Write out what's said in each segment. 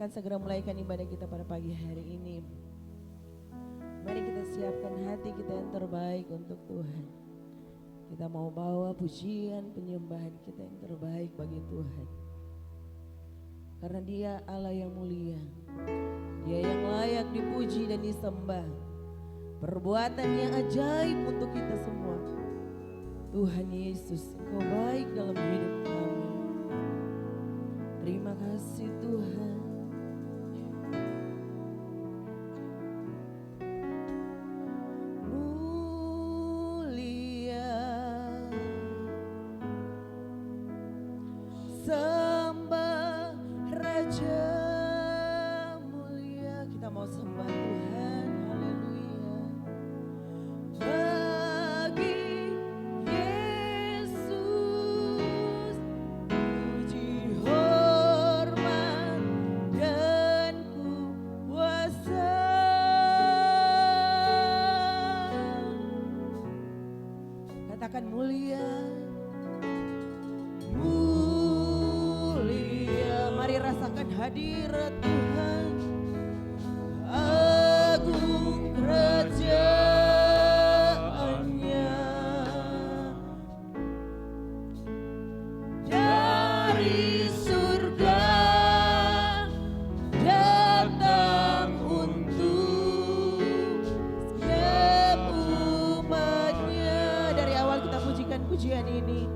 Akan segera mulaikan ibadah kita pada pagi hari ini. Mari kita siapkan hati kita yang terbaik untuk Tuhan. Kita mau bawa pujian penyembahan kita yang terbaik bagi Tuhan. Karena Dia Allah yang mulia. Dia yang layak dipuji dan disembah. Perbuatannya ajaib untuk kita semua. Tuhan Yesus, Engkau baik dalam hidup kami. Terima kasih Tuhan. Sembah Raja mulia, kita mau sembah Tuhan, haleluya. Bagi Yesus puji hormat dan kuasa. Katakan mulia. Rasakan hadirat Tuhan, agung kerajaannya. Dari surga datang untuk setiap umatnya. Dari awal kita pujikan pujian ini,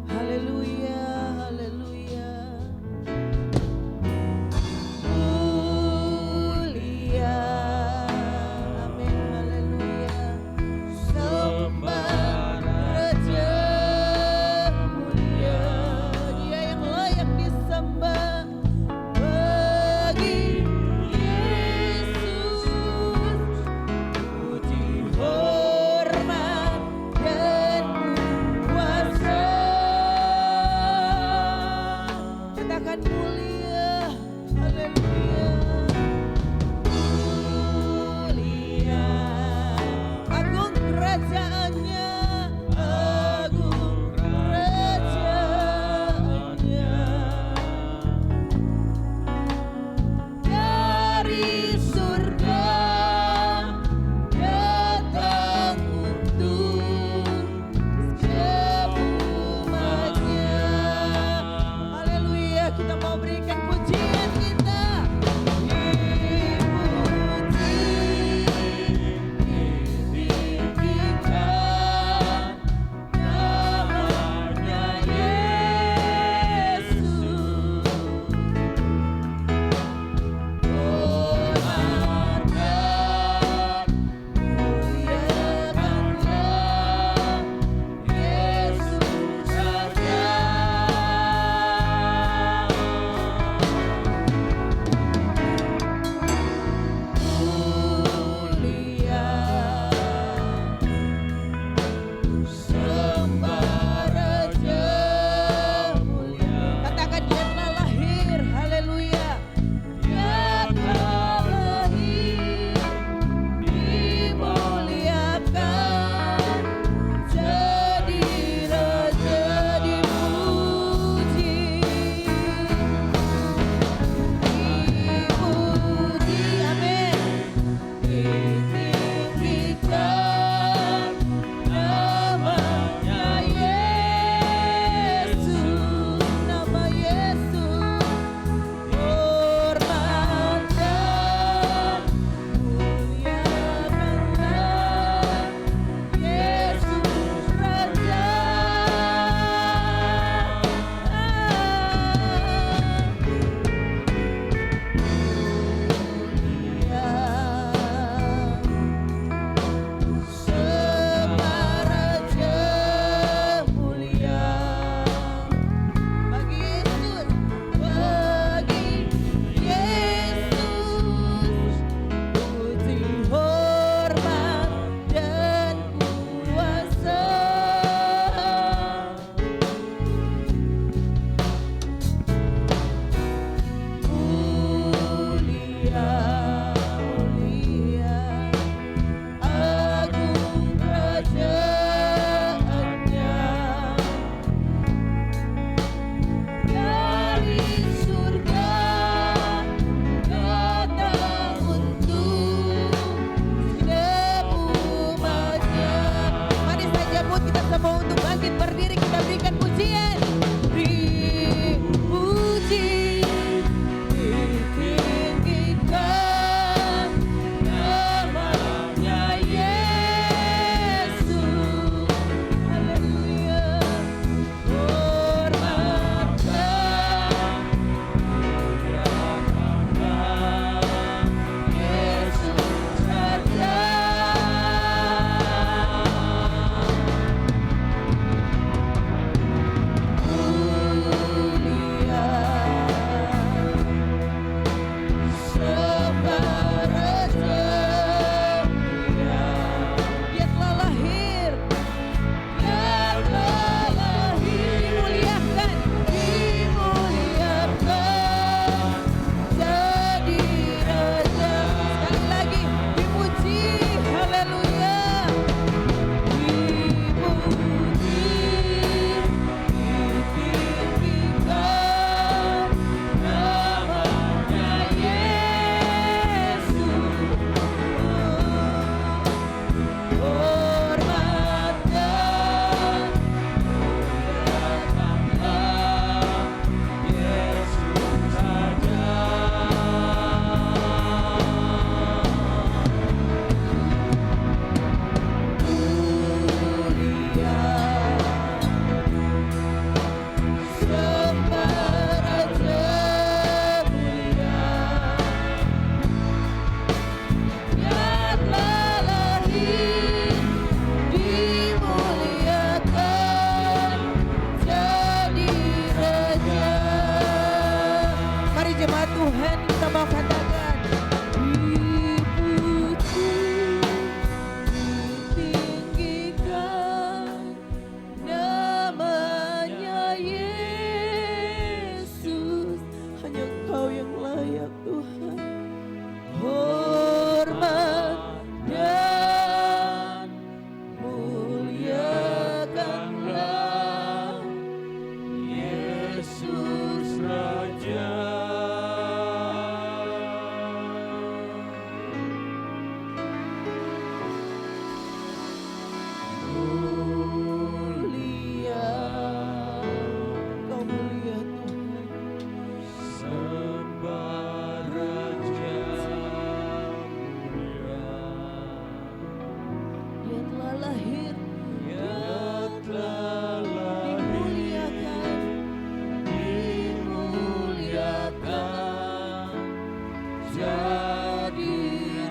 haleluya, haleluya. layak Tuhan. Hormat dan muliakanlah Yesus Raja. Mulia, Kau mulia Tuhan. Sembah Raja mulia. Dia telah lahir, Dia telah lahir, dimuliakan, jadi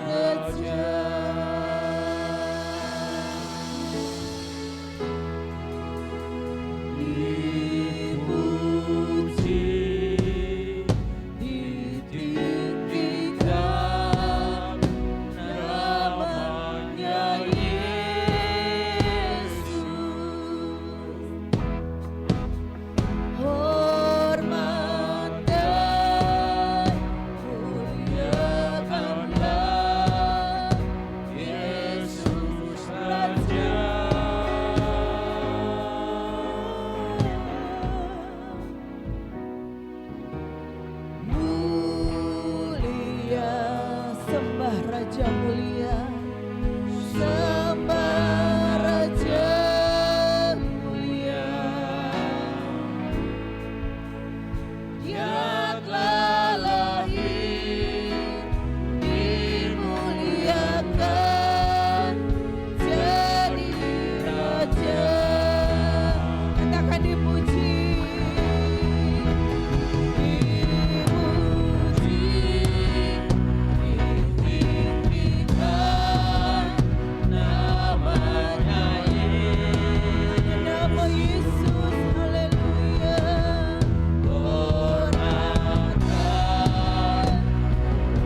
Raja. dipuji, Ditinggikan namanya Yesus. Hormat dan muliakanlah Yesus Raja. Mulia, sembah Raja mulia, sembah Raja mulia. Dia telah lahir, dimuliakan, jadi Raja. Katakan dipuji, ditinggikan namanya Yesus. Nama Yesus, haleluya. Hormat dan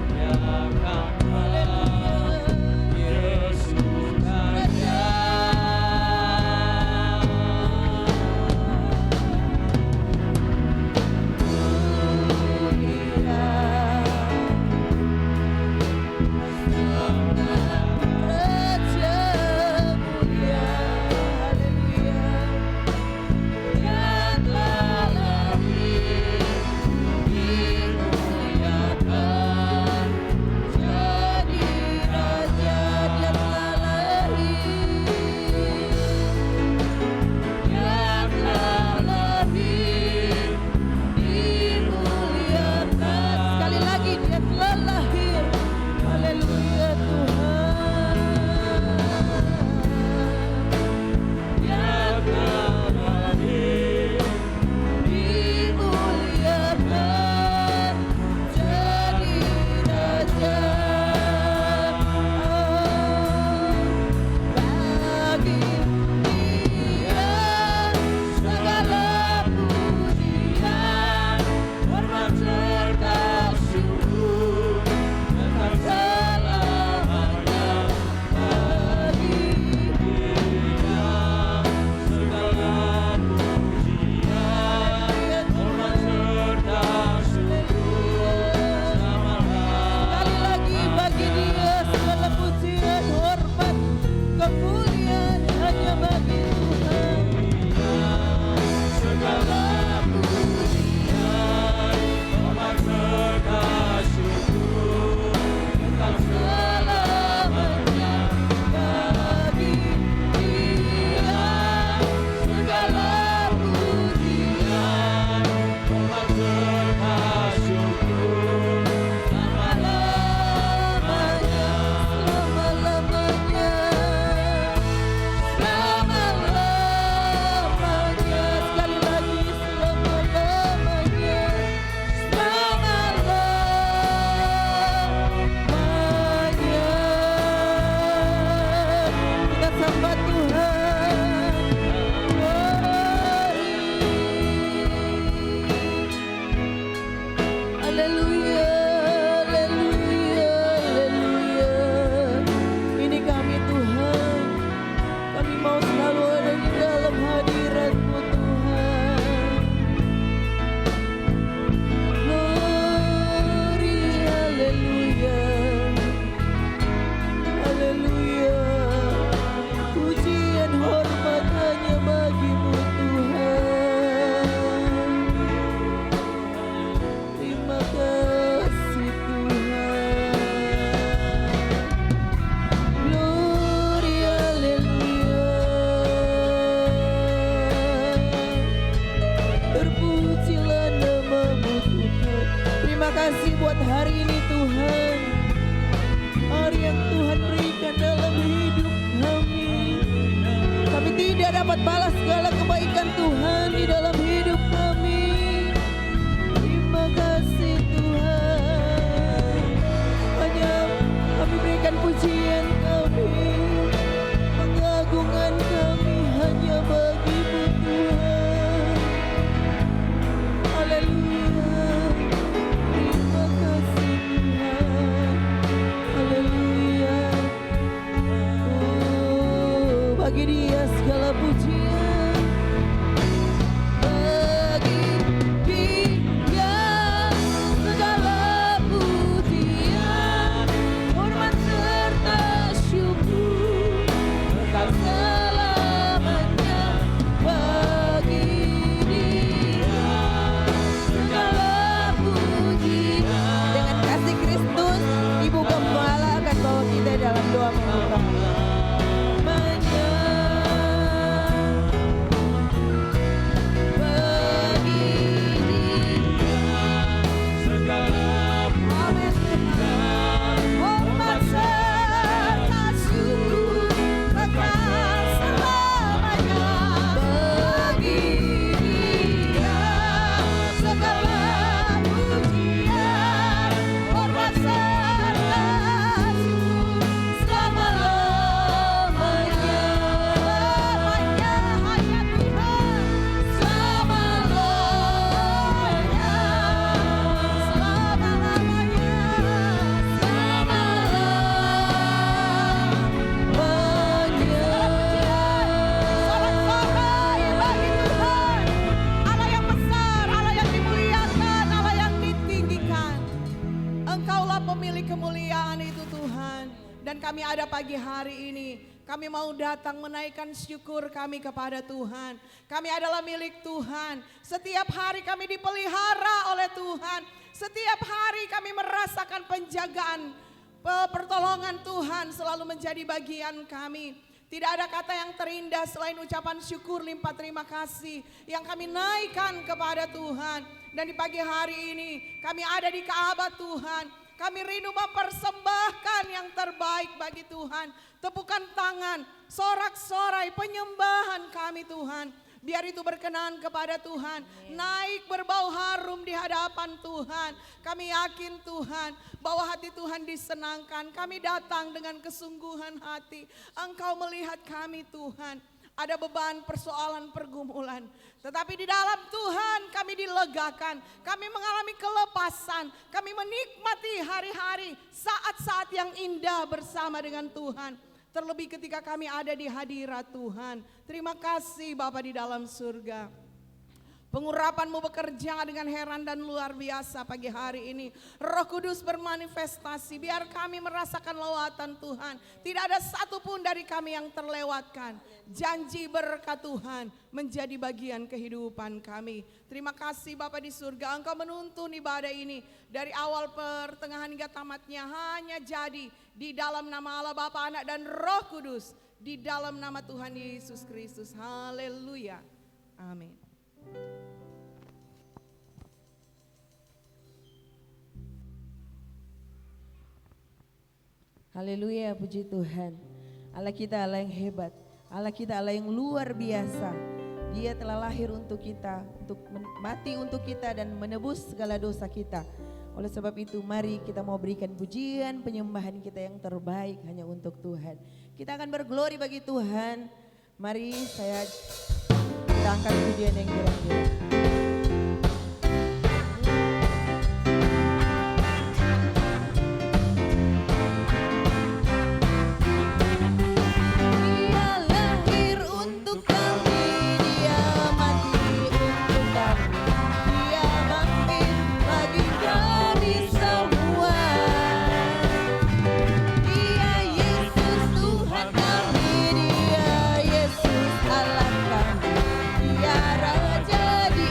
muliakanlah Yesus Raja. Sekali lagi, dia telah lahir. Haleluya Tuhan. Dia telah lahir, dimuliakan, jadi Raja. Bagi Dia segala pujian, hormat serta syukur, tetap selalu balas segala kebaikan Tuhan di dalam hidup kami. Terima kasih Tuhan. Hanya kami berikan pujian kami, pengagungan kami hanya bagi-Mu Tuhan. Haleluya. Terima kasih Tuhan. Haleluya. Oh, bagi Dia segala pujian. Bagi Dia segala pujian, hormat serta syukur kekal selamanya. Bagi Dia segala pujian. Dengan kasih Kristus, Ibu Gembala akan bawa kita dalam doa membuka. Kami ada pagi hari ini, kami mau datang menaikkan syukur kami kepada Tuhan. Kami adalah milik Tuhan. Setiap hari kami dipelihara oleh Tuhan. Setiap hari kami merasakan penjagaan, pertolongan Tuhan selalu menjadi bagian kami. Tidak ada kata yang terindah selain ucapan syukur limpah terima kasih yang kami naikkan kepada Tuhan. Dan di pagi hari ini kami ada di Ka'bah Tuhan. Kami rindu mempersembahkan yang terbaik bagi Tuhan. Tepukan tangan, sorak-sorai penyembahan kami Tuhan. Biar itu berkenan kepada Tuhan. Naik berbau harum di hadapan Tuhan. Kami yakin Tuhan bahwa hati Tuhan disenangkan. Kami datang dengan kesungguhan hati. Engkau melihat kami Tuhan. Ada beban, persoalan, pergumulan. Tetapi di dalam Tuhan kami dilegakan. Kami mengalami kelepasan. Kami menikmati hari-hari, saat-saat yang indah bersama dengan Tuhan. Terlebih ketika kami ada di hadirat Tuhan. Terima kasih Bapa di dalam surga. Pengurapan-Mu bekerja dengan heran dan luar biasa pagi hari ini. Roh Kudus bermanifestasi, biar kami merasakan lawatan Tuhan. Tidak ada satupun dari kami yang terlewatkan. Janji berkat Tuhan menjadi bagian kehidupan kami. Terima kasih Bapa di surga, Engkau menuntun ibadah ini. Dari awal pertengahan hingga tamatnya hanya jadi di dalam nama Allah Bapa, Anak dan Roh Kudus. Di dalam nama Tuhan Yesus Kristus. Haleluya. Amin. Haleluya, puji Tuhan. Allah kita Allah yang hebat. Allah kita Allah yang luar biasa. Dia telah lahir untuk kita, untuk mati untuk kita dan menebus segala dosa kita. Oleh sebab itu mari kita mau berikan pujian, penyembahan kita yang terbaik hanya untuk Tuhan. Kita akan berglori bagi Tuhan. Mari kita angkat pujian yang kira-kira. Dia Raja di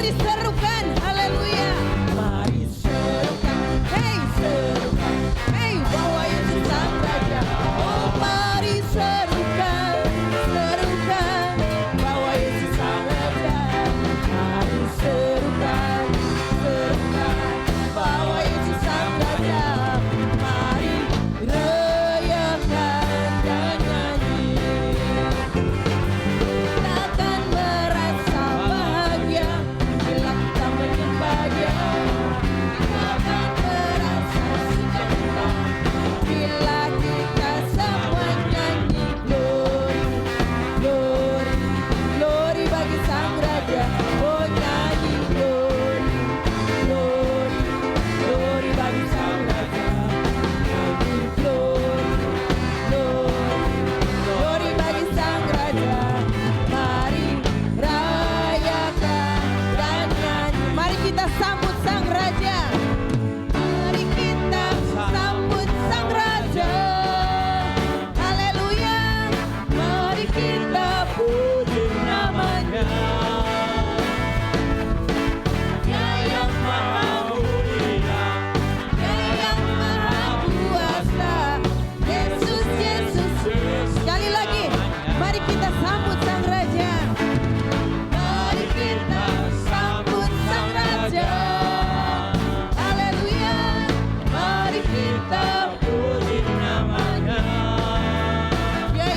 diserukan, haleluya. Mari serukan, hey serukan, hey bahwa Yesus Sang Raja. Oh mari serukan, serukan bahwa Yesus Sang Raja. Mari serukan, serukan bahwa Yesus Sang Raja. Mari rayakan dan nyanyi. Takkan merasa bahagia bila kita menyembah Dia. Takkan merasa sukacita bila kita semua nyanyi glory, glory, glory bagi Sang Raja. Oh nyanyi glory, glory, glory bagi Sang Raja. Nyanyi glory, glory, glory bagi Sang Raja. Mari rayakan dan nyanyi. Mari kita sambut Sang Raja. Mari kita sambut Sang Raja. Haleluya. Mari kita puji namanya. Dia yang maha mulia, Dia yang maha kuasa. Yesus, Yesus. Sekali lagi, mari kita sambut Sang Raja. Mari kita sambut Sang Raja. Haleluya. Mari kita puji namanya. Dia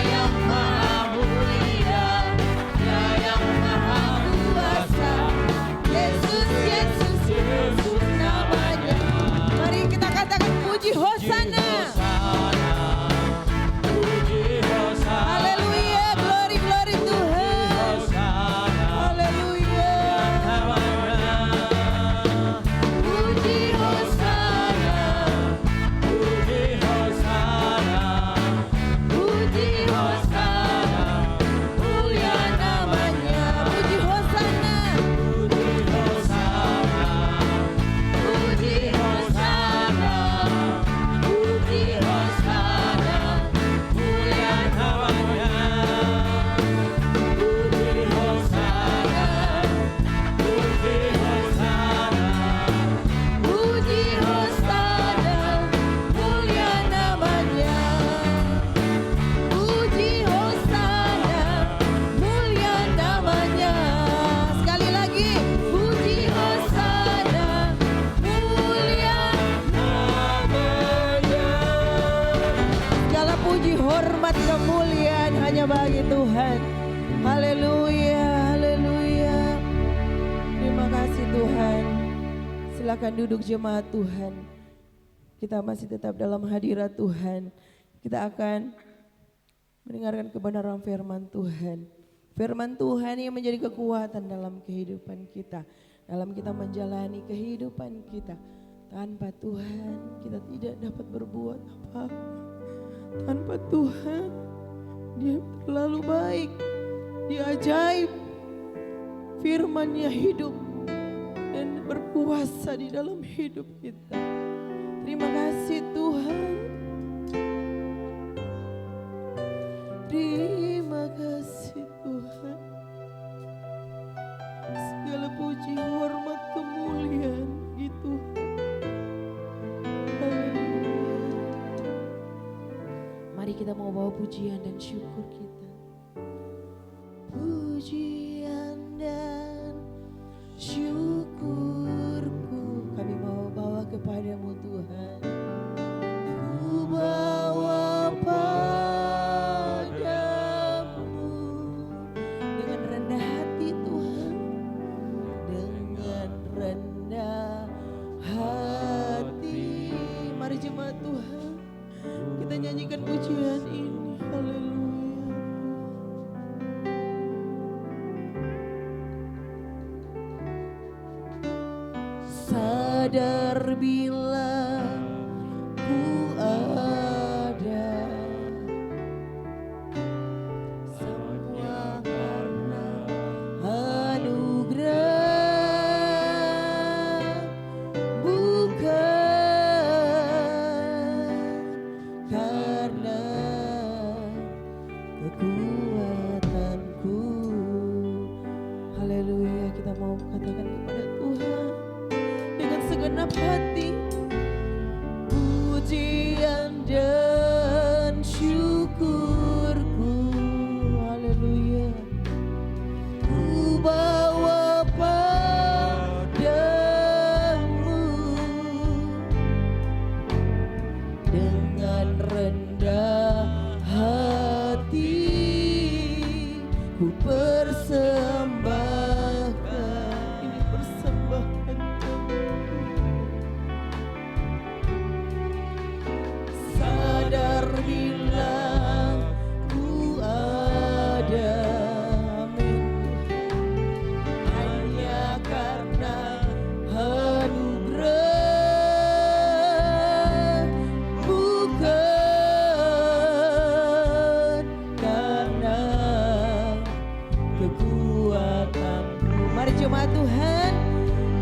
yang maha mulia, Dia yang maha kuasa. Yesus, Yesus, Yesus namanya. Mari kita katakan puji Hosana. Haleluya, glory, glory Tuhan. Haleluya. Puji Hosana, puji Hosana, mulia namanya. Puji Hosana, puji Hosana, puji Hosana, mulia namanya. Puji Hosana, puji Hosana, mulia namanya. Puji Hosana, mulia namanya. Sekali lagi, puji Hosana, mulia namanya. Segala puji, hormat, kemuliaan hanya bagi Tuhan. Haleluya, haleluya. Terima kasih Tuhan. Silakan duduk jemaat Tuhan. Kita masih tetap dalam hadirat Tuhan. Kita akan mendengarkan kebenaran firman Tuhan. Firman Tuhan yang menjadi kekuatan dalam kehidupan kita. Dalam kita menjalani kehidupan kita. Tanpa Tuhan kita tidak dapat berbuat apa-apa. Tanpa Tuhan Dia terlalu baik. Dia ajaib. Firman-Nya hidup dan berkuasa di dalam hidup kita. Terima kasih Tuhan. Terima kasih Tuhan. Segala puji, hormat, kemuliaan bagi Tuhan. Haleluya. Mari kita mau bawa pujian dan syukur kita. Pujian dan syukurku kami mau bawa kepadamu Tuhan. Ku bawa padamu dengan rendah hati Tuhan. Dengan rendah hati. Mari jemaat Tuhan, kita nyanyikan pujian ini. Haleluya. Sadar bila ku ada, semua karena anugerah, bukan karena kekuatanku. Haleluya. kita mau katakan kepada Tuhan dengan segenap hati, pujian dan syukurku, haleluya, ku bawa padamu dengan rendah hati, ku persembahkan, ini persembahan kami. Sadar bila ku ada, amin, hanya karena anugerah, bukan karena kekuatanku. Mari jemaat Tuhan,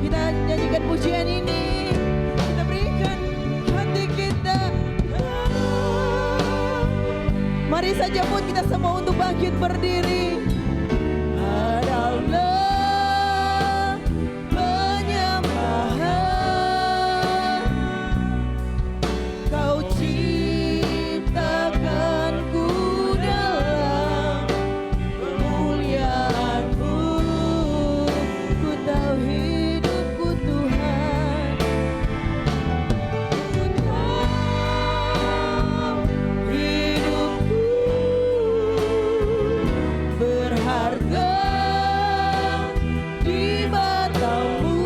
kita nyanyikan pujian ini, kita berikan hati kita. Mari saja buat kita semua untuk bangkit berdiri. Adalah penyembahan, Kau ciptakanku dalam kemuliaan-Mu. Ku tahu hidupku Tuhan, ku tahu hidupku berharga di mata-Mu.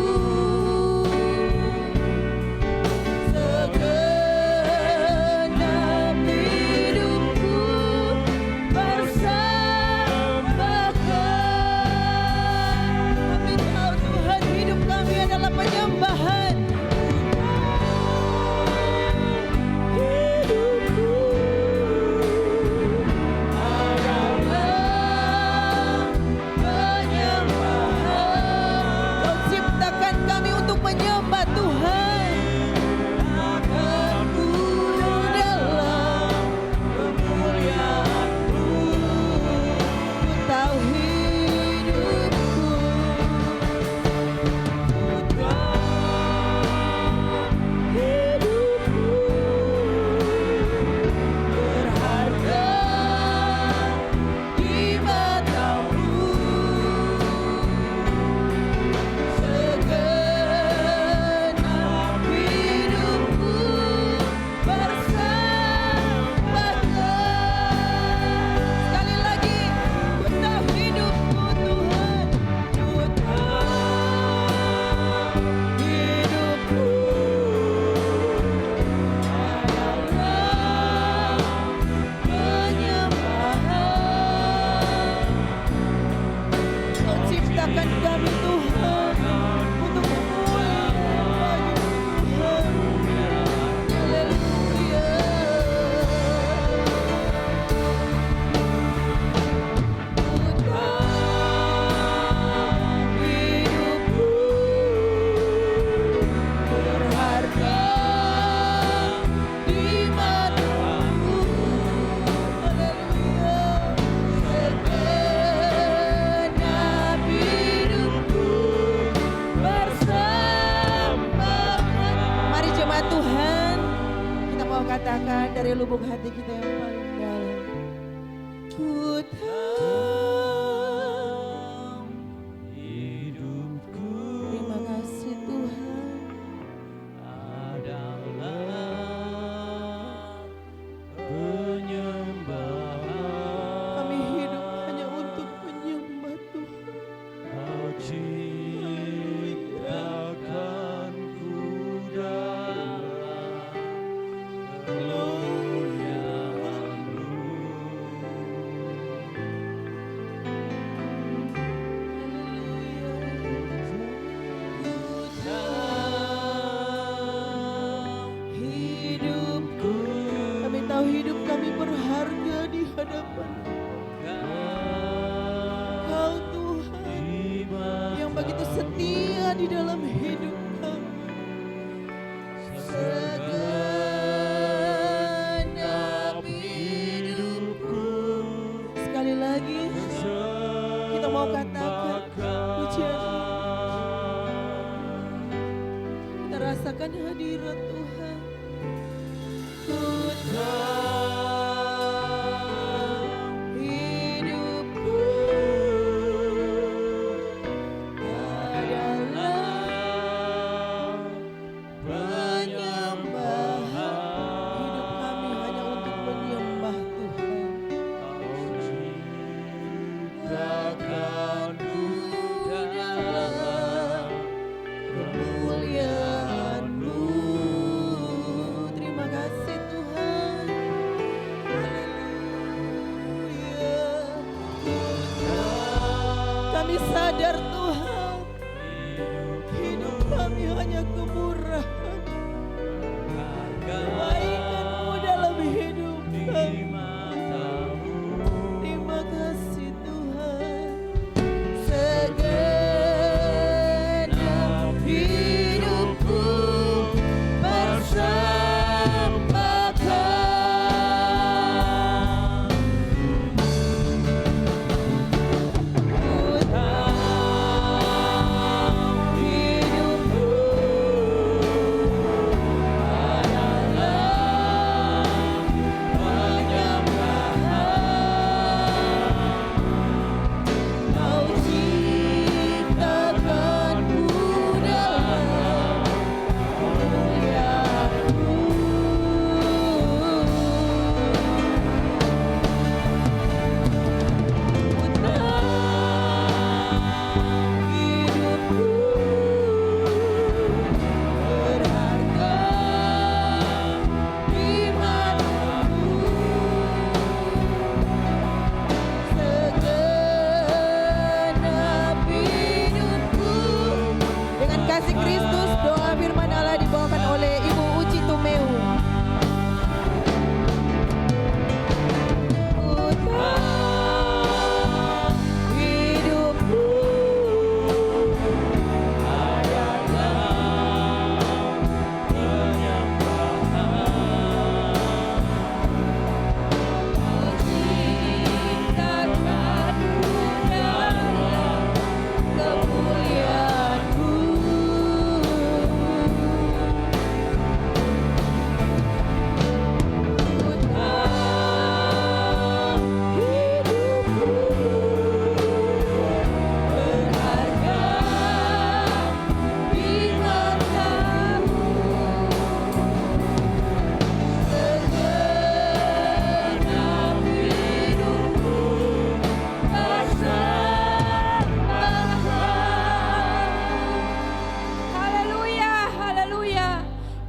Segenap hidupku persembahkan. Kami tahu Tuhan, hidup kami adalah penyembahan. Hidupku adalah penyembahan. Kau ciptakan kami untuk menyembah Tuhan. Aku dalam kemuliaan-Mu. Ku tahu hidupku, ku tahu hidupku berharga di mata-Mu. Segenap hidupku persembahkan. Sekali lagi, ku tahu hidupku Tuhan, ku tahu hidupku adalah penyembahan. Kau ciptakan kami Tuhan untuk memuliakan Tuhan. Haleluya. Ku tahu hidupku berharga di mata-Mu. Haleluya. Segenap hidupku persembahkan. Mari jemaat Tuhan, kita mau katakan dari lubuk hati kita yang paling dalam. Ku tahu hidupku terima kasih Tuhan. adalah penyembahan. Kami hidup hanya untuk menyembah Tuhan. Kau ciptakanku dalam kemuliaan-Mu. Hidupku, kami tahu hidup kami berharga di hadapan Kau Tuhan yang begitu setia di dalam hidup kami. Segenap hidupku. Sekali lagi kita mau katakan pujian akan hadirat Tuhan. Ku hidupku adalah penyembahan. Hidup kami hanya untuk menyembah Tuhan. Takkan ku dalam Kemuliaan-Mu. Terima kasih Tuhan. Haleluya. Kami sadar Tuhan, hidup kami hanya kemurahan, kebaikan-Mu dalam hidup kami. Terima kasih Tuhan. Segenap hidupku persembahkan. Ku tahu hidupku adalah penyembahan. Kau ciptakanku dalam kemuliaan-Mu. Ku tahu hidupku berharga di mata-Mu. Segenap hidupku. Dengan kasih Kristus, doa firman Allah dibawakan oleh Ibu Uci Tumeu. Ku tahu hidupku adalah Kau ciptakanku dalam kemuliaan-Mu. Ku tahu hidupku berharga di mata-Mu. Segenap hidupku persembahkan. Haleluya, haleluya.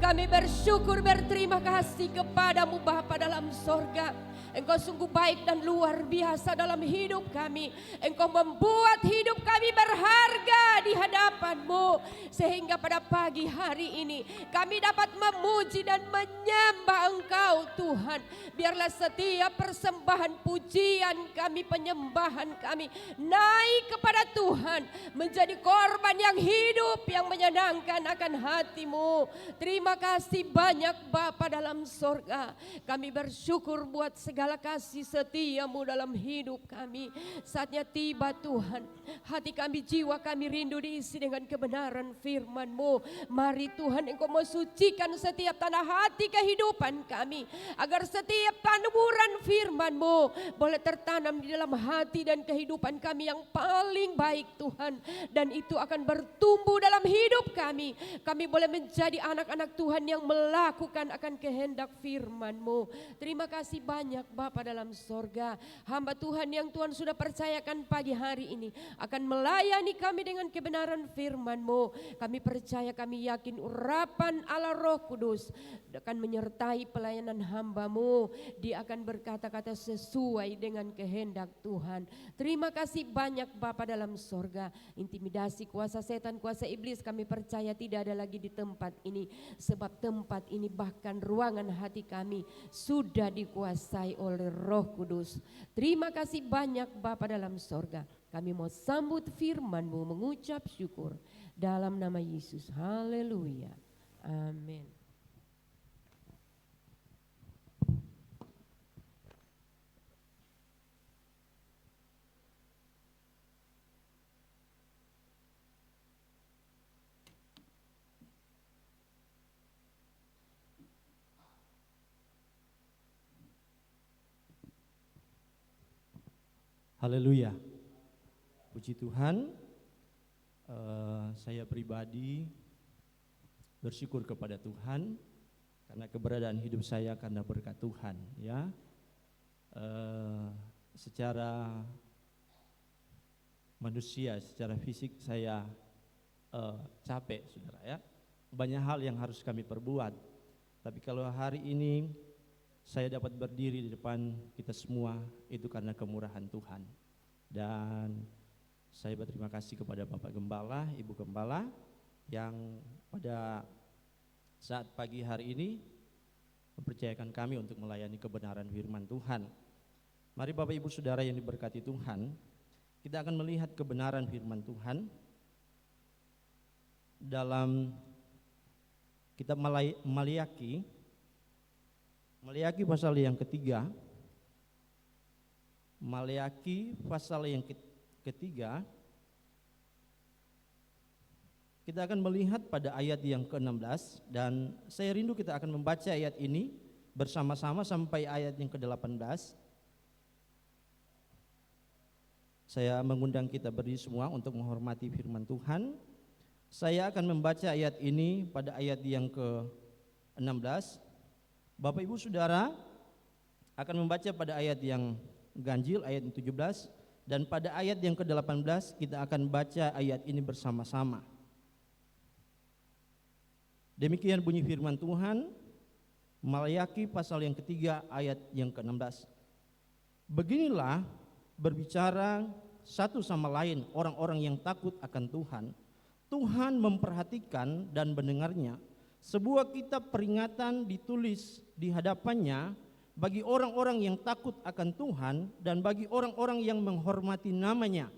Kami bersyukur, berterima kasih kepadamu Bapa dalam sorga. Engkau sungguh baik dan luar biasa dalam hidup kami. Engkau membuat hidup kami berharga di hadapan-Mu. Sehingga pada pagi hari ini kami dapat memuji dan menyembah Engkau Tuhan. Biarlah setiap persembahan pujian kami, penyembahan kami naik kepada Tuhan. Menjadi korban yang hidup, yang menyenangkan akan hati-Mu. Terima kasih banyak Bapa dalam sorga. Kami bersyukur buat segala kasih setia-Mu dalam hidup kami. Saatnya tiba Tuhan. Hati kami, jiwa kami rindu diisi dengan kebenaran firman-Mu. Mari Tuhan Engkau mau sucikan setiap tanah hati kehidupan kami. Agar setiap taburan firman-Mu boleh tertanam di dalam hati dan kehidupan kami yang paling baik Tuhan. Dan itu akan bertumbuh dalam hidup kami. Kami boleh menjadi anak-anak Tuhan yang melakukan akan kehendak firman-Mu. Terima kasih banyak Bapa dalam sorga. Hamba Tuhan yang Tuhan sudah percayakan pagi hari ini akan melayani kami dengan kebenaran firman-Mu. Kami percaya, kami yakin urapan Allah Roh Kudus akan menyertai pelayanan hamba-Mu. Dia akan berkata-kata sesuai dengan kehendak Tuhan. Terima kasih banyak Bapa dalam sorga. Intimidasi kuasa setan, kuasa iblis kami percaya tidak ada lagi di tempat ini. Sebab tempat ini bahkan ruangan hati kami sudah dikuasai oleh Roh Kudus. Terima kasih banyak Bapa dalam sorga. Kami mau sambut firman-Mu, mengucap syukur dalam nama Yesus. Haleluya. Amin. Haleluya. Puji Tuhan. Saya pribadi bersyukur kepada Tuhan karena keberadaan hidup saya karena berkat Tuhan, ya. Secara manusia, secara fisik saya capek, saudara, ya. Banyak hal yang harus kami perbuat. Tapi kalau hari ini saya dapat berdiri di depan kita semua, itu karena kemurahan Tuhan. Dan saya berterima kasih kepada Bapak Gembala, Ibu Gembala yang pada saat pagi hari ini mempercayakan kami untuk melayani kebenaran firman Tuhan. Mari Bapak Ibu Saudara yang diberkati Tuhan, kita akan melihat kebenaran firman Tuhan dalam kitab Maliaki pasal yang ketiga. Maliaki pasal yang ketiga, kita akan melihat pada ayat yang ke-16, dan saya rindu kita akan membaca ayat ini bersama-sama sampai ayat yang ke-18. Saya mengundang kita berdiri semua untuk menghormati firman Tuhan. Saya akan membaca ayat ini pada ayat yang ke-16. Bapak Ibu Saudara akan membaca pada ayat yang ganjil, ayat yang 17, dan pada ayat yang ke-18 kita akan baca ayat ini bersama-sama. Demikian bunyi firman Tuhan, Maliaki pasal yang ketiga ayat yang ke-16. Beginilah berbicara satu sama lain orang-orang yang takut akan Tuhan. Tuhan memperhatikan dan mendengarnya. Sebuah kitab peringatan ditulis di hadapannya bagi orang-orang yang takut akan Tuhan dan bagi orang-orang yang menghormati namanya.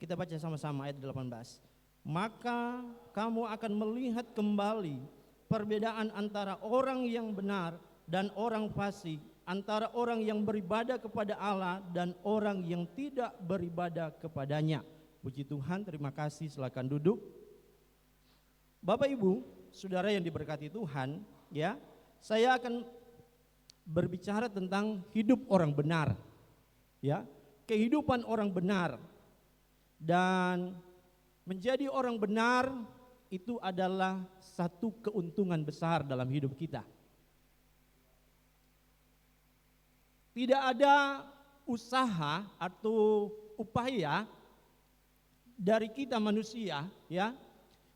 Kita baca sama-sama ayat 18. Maka kamu akan melihat kembali perbedaan antara orang yang benar dan orang fasik, antara orang yang beribadah kepada Allah dan orang yang tidak beribadah kepadanya. Puji Tuhan, terima kasih, silakan duduk. Bapak Ibu, Saudara yang diberkati Tuhan, ya, saya akan berbicara tentang hidup orang benar, ya, kehidupan orang benar. Dan menjadi orang benar itu adalah satu keuntungan besar dalam hidup kita. Tidak ada usaha atau upaya dari kita manusia, ya,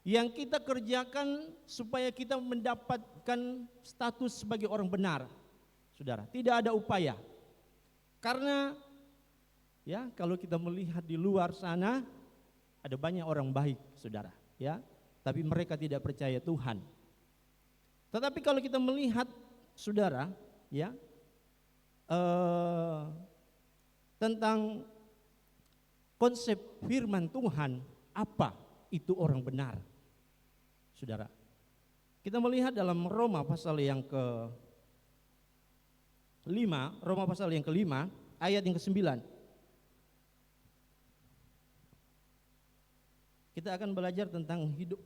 yang kita kerjakan supaya kita mendapatkan status sebagai orang benar. Saudara, tidak ada upaya. Karena ya, kalau kita melihat di luar sana ada banyak orang baik, saudara, ya, tapi mereka tidak percaya Tuhan. Tetapi kalau kita melihat, saudara, ya, tentang konsep firman Tuhan, apa itu orang benar, saudara? Kita melihat dalam Roma pasal yang ke-5, Roma pasal yang ke-5, ayat yang ke-9. Kita akan belajar tentang hidup,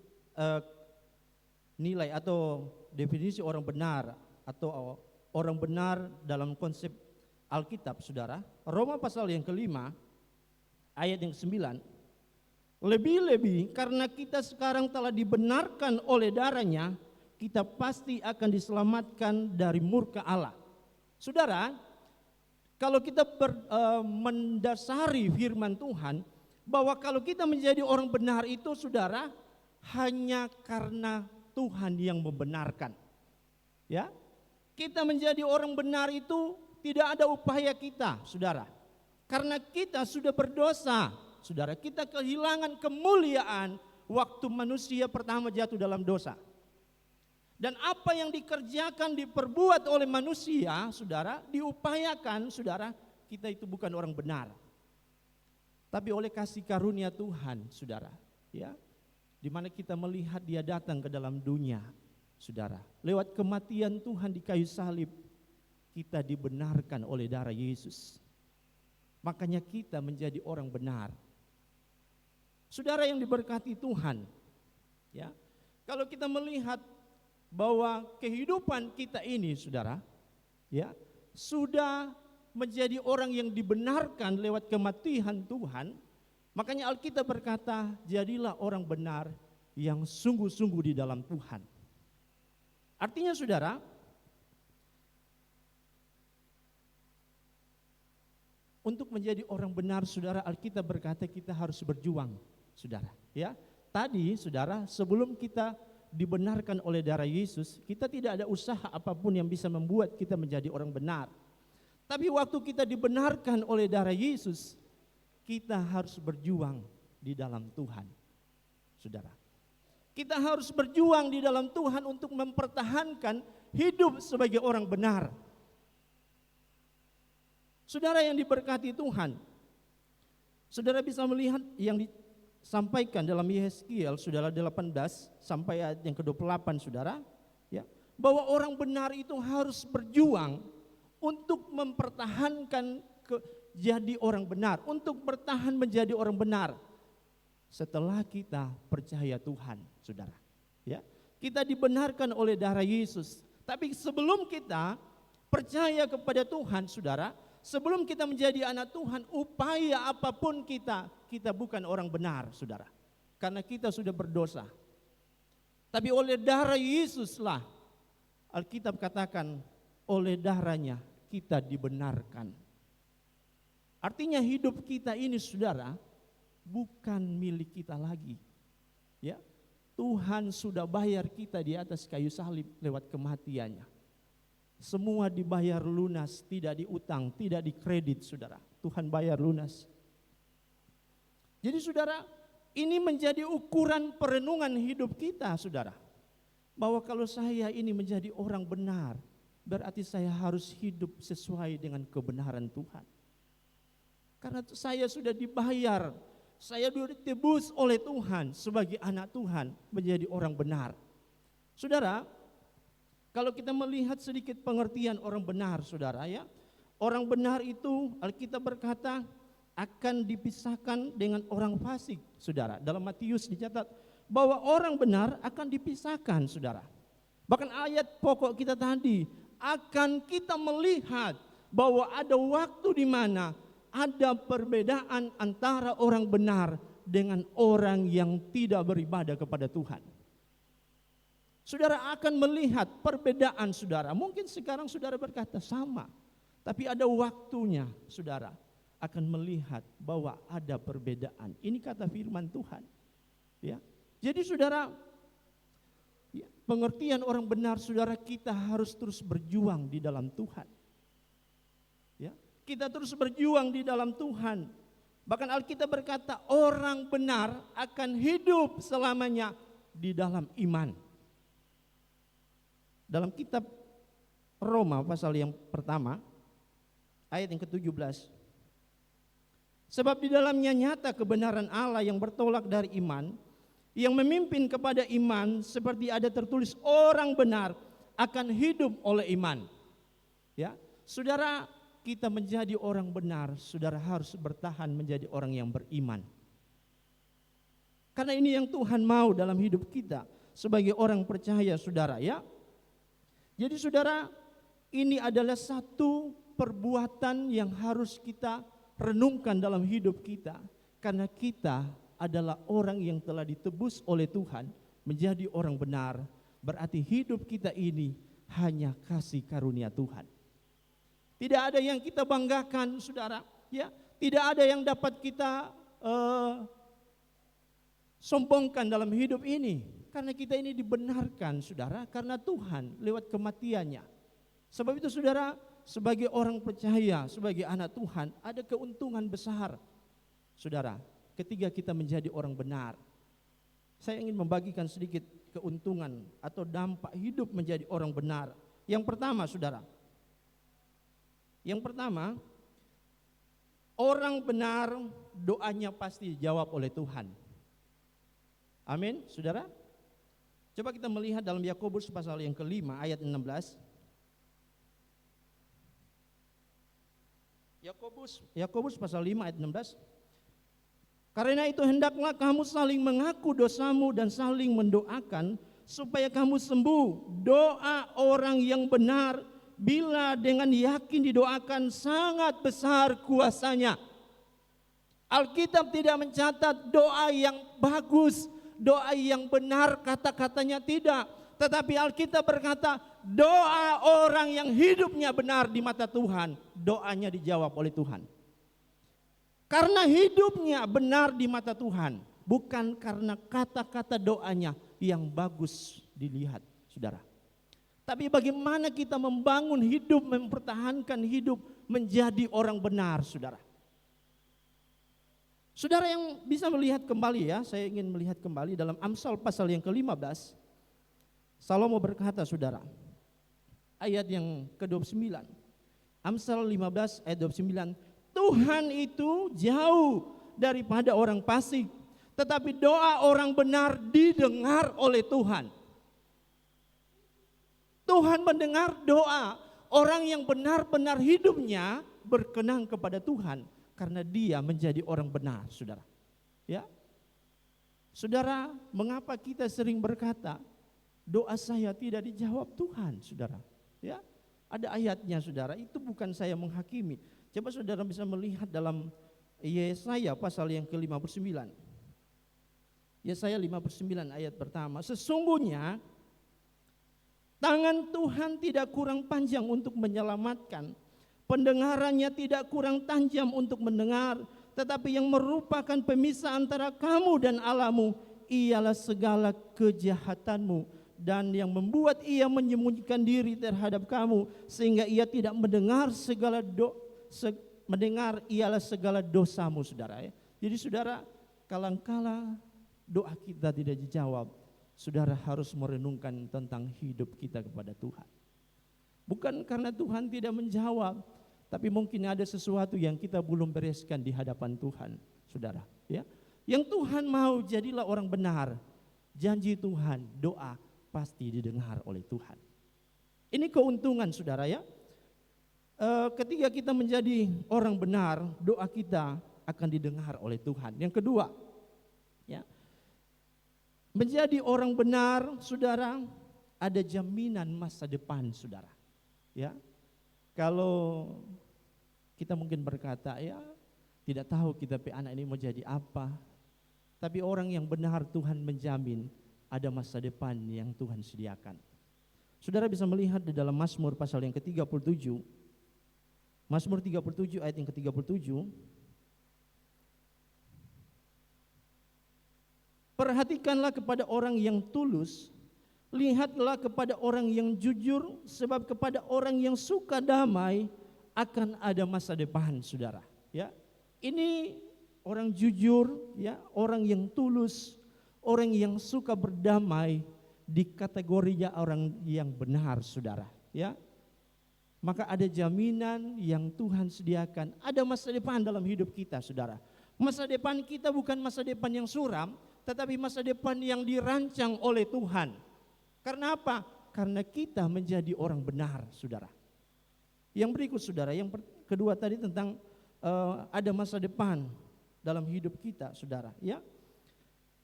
nilai atau definisi orang benar atau orang benar dalam konsep Alkitab, saudara. Roma pasal yang ke-5 ayat yang ke-9. Lebih-lebih karena kita sekarang telah dibenarkan oleh darahnya, kita pasti akan diselamatkan dari murka Allah. Saudara, kalau kita mendasari firman Tuhan, bahwa kalau kita menjadi orang benar itu, saudara, hanya karena Tuhan yang membenarkan. Ya, kita menjadi orang benar itu tidak ada upaya kita, saudara. Karena kita sudah berdosa, saudara. Kita kehilangan kemuliaan waktu manusia pertama jatuh dalam dosa. Dan apa yang dikerjakan, diperbuat oleh manusia, saudara, diupayakan, saudara, kita itu bukan orang benar. Tapi oleh kasih karunia Tuhan, saudara, ya, di mana kita melihat Dia datang ke dalam dunia, saudara. Lewat kematian Tuhan di kayu salib, kita dibenarkan oleh darah Yesus. makanya kita menjadi orang benar. Saudara yang diberkati Tuhan, ya. Kalau kita melihat bahwa kehidupan kita ini, saudara, ya, sudah menjadi orang yang dibenarkan lewat kematian Tuhan, makanya Alkitab berkata, jadilah orang benar yang sungguh-sungguh di dalam Tuhan. Artinya saudara, untuk menjadi orang benar, saudara, Alkitab berkata kita harus berjuang, saudara. Ya, tadi, saudara, sebelum kita dibenarkan oleh darah Yesus, kita tidak ada usaha apapun yang bisa membuat kita menjadi orang benar. Tapi waktu kita dibenarkan oleh darah Yesus, kita harus berjuang di dalam Tuhan, saudara. Kita harus berjuang di dalam Tuhan untuk mempertahankan hidup sebagai orang benar. Saudara yang diberkati Tuhan, saudara bisa melihat yang disampaikan dalam Yeskiel, saudara 18 sampai ayat yang ke-28, saudara, ya, bahwa orang benar itu harus berjuang untuk mempertahankan jadi orang benar, untuk bertahan menjadi orang benar. Setelah kita percaya Tuhan, saudara, ya, kita dibenarkan oleh darah Yesus. Tapi sebelum kita percaya kepada Tuhan, saudara, sebelum kita menjadi anak Tuhan, upaya apapun kita bukan orang benar, saudara, karena kita sudah berdosa. Tapi oleh darah Yesuslah, Alkitab katakan, oleh darahnya kita dibenarkan. Artinya hidup kita ini, saudara, bukan milik kita lagi. Ya, Tuhan sudah bayar kita di atas kayu salib lewat kematiannya. Semua dibayar lunas, tidak diutang, tidak dikredit, saudara. Tuhan bayar lunas. Jadi saudara, ini menjadi ukuran perenungan hidup kita, saudara. Bahwa kalau saya ini menjadi orang benar, berarti saya harus hidup sesuai dengan kebenaran Tuhan. Karena saya sudah dibayar, saya sudah ditebus oleh Tuhan sebagai anak Tuhan menjadi orang benar. Saudara, kalau kita melihat sedikit pengertian orang benar, saudara, ya, orang benar itu Alkitab berkata akan dipisahkan dengan orang fasik, saudara. Dalam Matius dicatat bahwa orang benar akan dipisahkan, saudara. Bahkan ayat pokok kita tadi, akan kita melihat bahwa ada waktu di mana ada perbedaan antara orang benar dengan orang yang tidak beribadah kepada Tuhan. Saudara akan melihat perbedaan, saudara. Mungkin sekarang saudara berkata sama, tapi ada waktunya saudara akan melihat bahwa ada perbedaan. Ini kata firman Tuhan. Ya. Jadi saudara, ya, pengertian orang benar, saudara, kita harus terus berjuang di dalam Tuhan. Ya, kita terus berjuang di dalam Tuhan. Bahkan Alkitab berkata orang benar akan hidup selamanya di dalam iman. Dalam kitab Roma pasal yang pertama ayat yang ke-17. Sebab di dalamnya nyata kebenaran Allah yang bertolak dari iman, yang memimpin kepada iman, seperti ada tertulis orang benar akan hidup oleh iman. Ya, saudara, kita menjadi orang benar, saudara harus bertahan menjadi orang yang beriman. Karena ini yang Tuhan mau dalam hidup kita sebagai orang percaya, saudara, ya. Jadi saudara, ini adalah satu perbuatan yang harus kita renungkan dalam hidup kita. Karena kita adalah orang yang telah ditebus oleh Tuhan menjadi orang benar. Berarti hidup kita ini hanya kasih karunia Tuhan. Tidak ada yang kita banggakan, saudara. Ya, tidak ada yang dapat kita sombongkan dalam hidup ini. Karena kita ini dibenarkan, saudara, karena Tuhan lewat kematiannya. Sebab itu saudara, sebagai orang percaya, sebagai anak Tuhan, ada keuntungan besar, saudara, ketika kita menjadi orang benar. Saya ingin membagikan sedikit keuntungan atau dampak hidup menjadi orang benar. Yang pertama, saudara, orang benar doanya pasti dijawab oleh Tuhan. Amin, saudara. Coba kita melihat dalam Yakobus pasal yang ke-5 ayat 16. Yakobus pasal 5 ayat 16. Karena itu hendaklah kamu saling mengaku dosamu dan saling mendoakan supaya kamu sembuh. Doa orang yang benar bila dengan yakin didoakan sangat besar kuasanya. Alkitab tidak mencatat doa yang bagus, doa yang benar, kata-katanya tidak. Tetapi Alkitab berkata doa orang yang hidupnya benar di mata Tuhan, doanya dijawab oleh Tuhan. Karena hidupnya benar di mata Tuhan, bukan karena kata-kata doanya yang bagus dilihat, saudara. Tapi bagaimana kita membangun hidup, mempertahankan hidup menjadi orang benar, saudara. Saudara yang bisa melihat kembali ya, saya ingin melihat kembali dalam Amsal pasal yang ke-15. Salomo berkata, saudara, ayat yang ke-29. Amsal 15 ayat 29. Tuhan itu jauh daripada orang fasik, tetapi doa orang benar didengar oleh Tuhan. Tuhan mendengar doa orang yang benar-benar hidupnya berkenan kepada Tuhan karena dia menjadi orang benar, saudara. Ya, saudara, mengapa kita sering berkata doa saya tidak dijawab Tuhan, saudara? Ya, ada ayatnya, saudara. Itu bukan saya menghakimi. Coba saudara bisa melihat dalam Yesaya pasal yang ke-59. Yesaya 59 ayat pertama. Sesungguhnya tangan Tuhan tidak kurang panjang untuk menyelamatkan, pendengarannya tidak kurang tajam untuk mendengar, tetapi yang merupakan pemisah antara kamu dan Allahmu ialah segala kejahatanmu, dan yang membuat ia menyembunyikan diri terhadap kamu sehingga ia tidak mendengar mendengar ialah segala dosamu, saudara. Ya. Jadi saudara, kadangkala doa kita tidak dijawab, saudara harus merenungkan tentang hidup kita kepada Tuhan. Bukan karena Tuhan tidak menjawab, tapi mungkin ada sesuatu yang kita belum bereskan di hadapan Tuhan, saudara. Ya, yang Tuhan mau jadilah orang benar. Janji Tuhan, doa pasti didengar oleh Tuhan. Ini keuntungan, saudara ya. Ketika kita menjadi orang benar, doa kita akan didengar oleh Tuhan. Yang kedua, ya, menjadi orang benar, saudara, ada jaminan masa depan, saudara. Ya, kalau kita mungkin berkata, ya, tidak tahu kita anak ini mau jadi apa. Tapi orang yang benar Tuhan menjamin ada masa depan yang Tuhan sediakan. Saudara bisa melihat di dalam Mazmur pasal yang ke-37. Mazmur 37 ayat yang ke-37. Perhatikanlah kepada orang yang tulus, lihatlah kepada orang yang jujur, sebab kepada orang yang suka damai akan ada masa depan, saudara. Ya, ini orang jujur, ya, orang yang tulus, orang yang suka berdamai di kategorinya orang yang benar, saudara. Ya, maka ada jaminan yang Tuhan sediakan, ada masa depan dalam hidup kita, saudara. Masa depan kita bukan masa depan yang suram, tetapi masa depan yang dirancang oleh Tuhan. Karena apa? Karena kita menjadi orang benar, saudara. Yang berikut, saudara, yang kedua tadi tentang ada masa depan dalam hidup kita, saudara. Ya,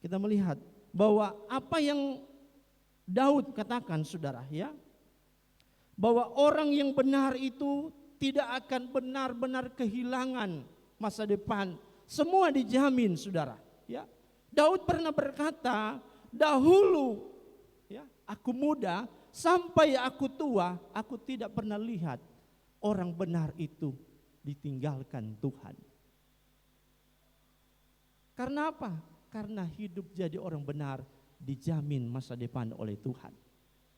kita melihat bahwa apa yang Daud katakan, saudara, ya, bahwa orang yang benar itu tidak akan benar-benar kehilangan masa depan. Semua dijamin, saudara. Ya, Daud pernah berkata, dahulu, ya, aku muda sampai aku tua, aku tidak pernah lihat orang benar itu ditinggalkan Tuhan. Karena apa? Karena hidup jadi orang benar dijamin masa depan oleh Tuhan.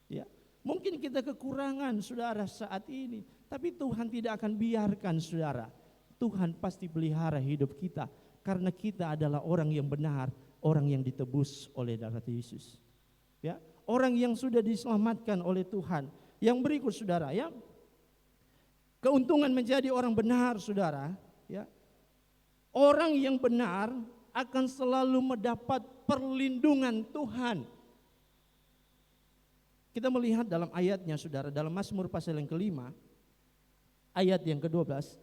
Ya, mungkin kita kekurangan, saudara, saat ini, tapi Tuhan tidak akan biarkan, saudara. Tuhan pasti pelihara hidup kita karena kita adalah orang yang benar, orang yang ditebus oleh darah Yesus. Ya, orang yang sudah diselamatkan oleh Tuhan. Yang berikut, saudara, ya, keuntungan menjadi orang benar, saudara, ya, orang yang benar akan selalu mendapat perlindungan Tuhan. Kita melihat dalam ayatnya, saudara, dalam Mazmur pasal yang ke-5 ayat yang ke-12.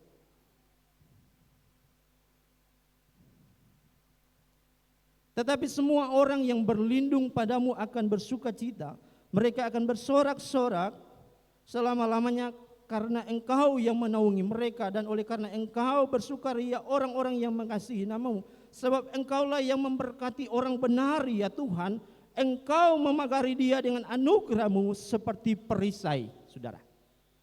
Tetapi semua orang yang berlindung padamu akan bersuka cita. Mereka akan bersorak-sorak selama-lamanya karena engkau yang menaungi mereka. Dan oleh karena engkau bersukaria orang-orang yang mengasihi namamu. Sebab engkaulah yang memberkati orang benar ya Tuhan. Engkau memagari dia dengan anugerahmu seperti perisai, saudara.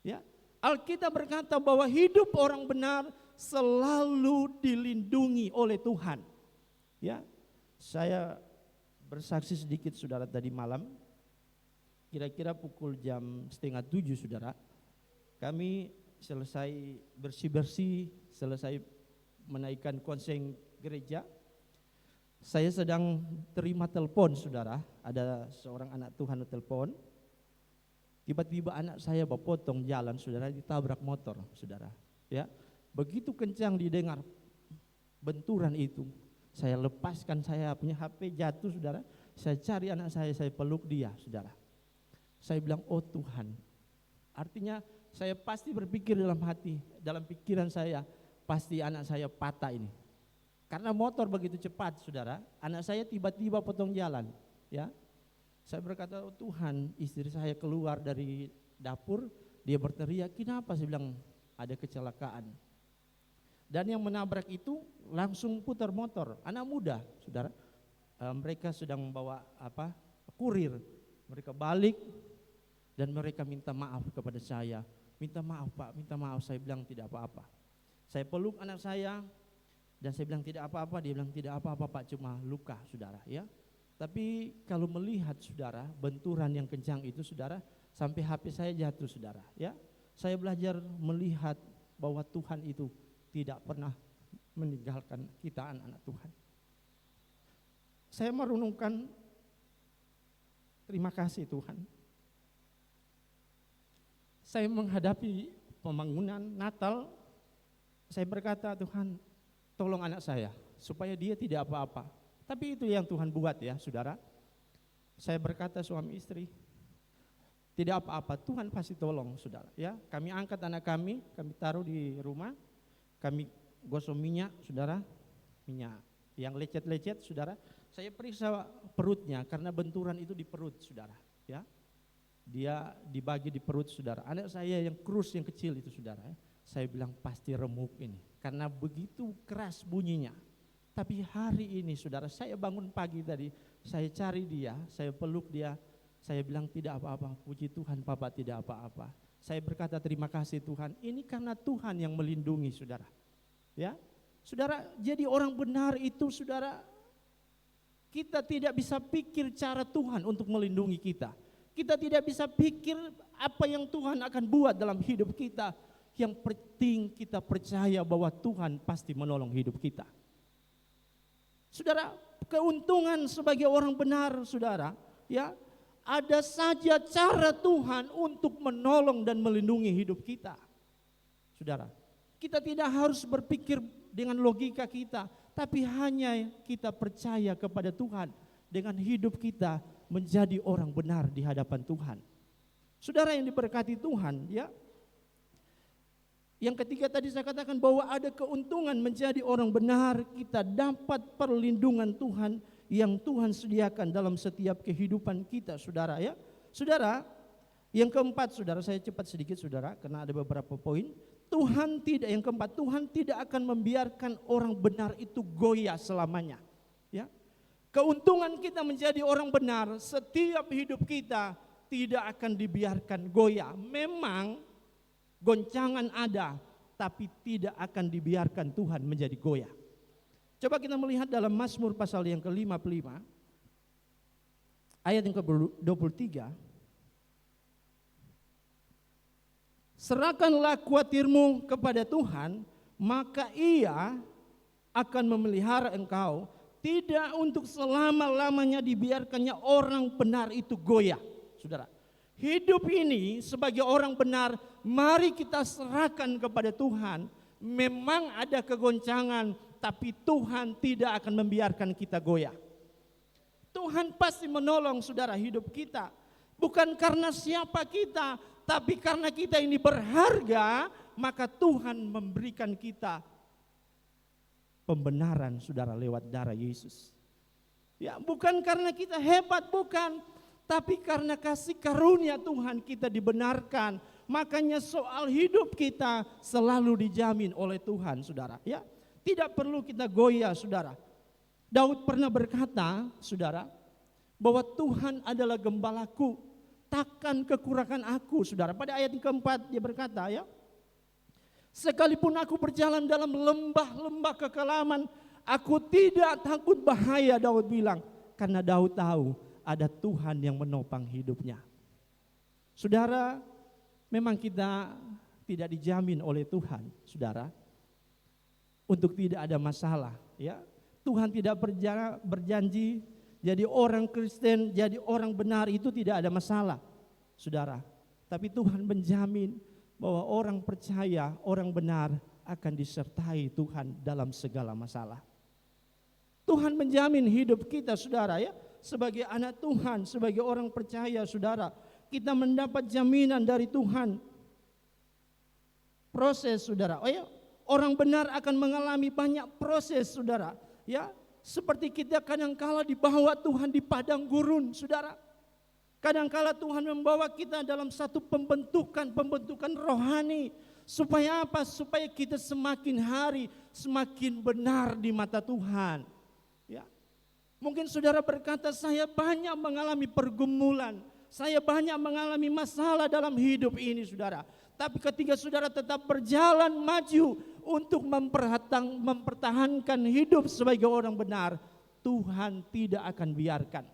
Ya, Alkitab berkata bahwa hidup orang benar selalu dilindungi oleh Tuhan. Ya, saya bersaksi sedikit saudara tadi malam, kira-kira pukul jam 6:30 saudara, kami selesai bersih-bersih, selesai menaikkan konseng gereja. Saya sedang terima telepon saudara, ada seorang anak Tuhan telepon. Tiba-tiba anak saya potong jalan saudara, ditabrak motor saudara. Ya, begitu kencang didengar benturan itu, saya lepaskan saya punya HP jatuh saudara. Saya cari anak saya peluk dia saudara. Saya bilang, oh Tuhan. Artinya saya pasti berpikir dalam hati, dalam pikiran saya, pasti anak saya patah ini. Karena motor begitu cepat saudara, anak saya tiba-tiba potong jalan. Ya, saya berkata, oh Tuhan, istri saya keluar dari dapur, dia berteriak, kenapa? Saya bilang, ada kecelakaan. Dan yang menabrak itu langsung putar motor, anak muda, saudara. Mereka sedang membawa kurir. Mereka balik dan mereka minta maaf kepada saya. Minta maaf Pak, minta maaf. Saya bilang tidak apa-apa. Saya peluk anak saya dan saya bilang tidak apa-apa. Dia bilang tidak apa-apa Pak, cuma luka saudara. Ya. Tapi kalau melihat saudara benturan yang kencang itu saudara, sampai HP saya jatuh saudara. Ya, saya belajar melihat bahwa Tuhan itu tidak pernah meninggalkan kita anak-anak Tuhan. Saya merenungkan, terima kasih Tuhan. Saya menghadapi pembangunan Natal, saya berkata Tuhan tolong anak saya supaya dia tidak apa-apa. Tapi itu yang Tuhan buat ya saudara. Saya berkata suami istri, tidak apa-apa, Tuhan pasti tolong saudara. Ya, kami angkat anak kami taruh di rumah. Kami gosok minyak, saudara, minyak yang lecet-lecet, saudara. Saya periksa perutnya karena benturan itu di perut, saudara. Ya, dia dibagi di perut, saudara. Anak saya yang kurus, yang kecil itu, saudara. Saya bilang pasti remuk ini, karena begitu keras bunyinya. Tapi hari ini, saudara, saya bangun pagi tadi, saya cari dia, saya peluk dia, saya bilang tidak apa-apa, puji Tuhan, Papa tidak apa-apa. Saya berkata terima kasih Tuhan, ini karena Tuhan yang melindungi saudara. Ya, saudara, jadi orang benar itu saudara, kita tidak bisa pikir cara Tuhan untuk melindungi kita. Kita tidak bisa pikir apa yang Tuhan akan buat dalam hidup kita. Yang penting kita percaya bahwa Tuhan pasti menolong hidup kita. Saudara, keuntungan sebagai orang benar saudara, ya, ada saja cara Tuhan untuk menolong dan melindungi hidup kita. Saudara, kita tidak harus berpikir dengan logika kita, tapi hanya kita percaya kepada Tuhan dengan hidup kita menjadi orang benar di hadapan Tuhan. Saudara yang diberkati Tuhan, ya. Yang ketiga tadi saya katakan bahwa ada keuntungan menjadi orang benar, kita dapat perlindungan Tuhan yang Tuhan sediakan dalam setiap kehidupan kita, saudara ya. Saudara, yang keempat saudara, saya cepat sedikit saudara karena ada beberapa poin. Yang keempat, Tuhan tidak akan membiarkan orang benar itu goyah selamanya. Ya. Keuntungan kita menjadi orang benar, setiap hidup kita tidak akan dibiarkan goyah. Memang goncangan ada, tapi tidak akan dibiarkan Tuhan menjadi goyah. Coba kita melihat dalam Mazmur pasal yang ke-55 ayat yang ke-23. Serahkanlah khawatirmu kepada Tuhan, maka Ia akan memelihara engkau. Tidak untuk selama-lamanya dibiarkannya orang benar itu goyah. Saudara, hidup ini sebagai orang benar, mari kita serahkan kepada Tuhan. Memang ada kegoncangan, tapi Tuhan tidak akan membiarkan kita goyah. Tuhan pasti menolong saudara hidup kita. Bukan karena siapa kita, tapi karena kita ini berharga, maka Tuhan memberikan kita pembenaran saudara lewat darah Yesus. Ya, bukan karena kita hebat, bukan, tapi karena kasih karunia Tuhan kita dibenarkan. Makanya soal hidup kita selalu dijamin oleh Tuhan, saudara. Ya, tidak perlu kita goyah, saudara. Daud pernah berkata, saudara, bahwa Tuhan adalah gembalaku, takkan kekurangan aku, saudara. Pada ayat yang keempat dia berkata, ya, sekalipun aku berjalan dalam lembah-lembah kekelaman, aku tidak takut bahaya, Daud bilang. Karena Daud tahu ada Tuhan yang menopang hidupnya. Saudara, memang kita tidak dijamin oleh Tuhan, saudara, untuk tidak ada masalah. Ya, Tuhan tidak berjanji jadi orang Kristen, jadi orang benar itu tidak ada masalah, saudara. Tapi Tuhan menjamin bahwa orang percaya, orang benar akan disertai Tuhan dalam segala masalah. Tuhan menjamin hidup kita, saudara, ya, sebagai anak Tuhan, sebagai orang percaya, saudara, kita mendapat jaminan dari Tuhan. Proses, saudara, oh ya, orang benar akan mengalami banyak proses, saudara, ya, seperti kita kadangkala dibawa Tuhan di padang gurun, saudara. Kadangkala Tuhan membawa kita dalam satu pembentukan rohani. Supaya apa? Supaya kita semakin hari semakin benar di mata Tuhan. Ya. Mungkin saudara berkata, saya banyak mengalami pergumulan, saya banyak mengalami masalah dalam hidup ini, saudara. Tapi ketika saudara tetap berjalan maju untuk mempertahankan hidup sebagai orang benar, Tuhan tidak akan biarkan.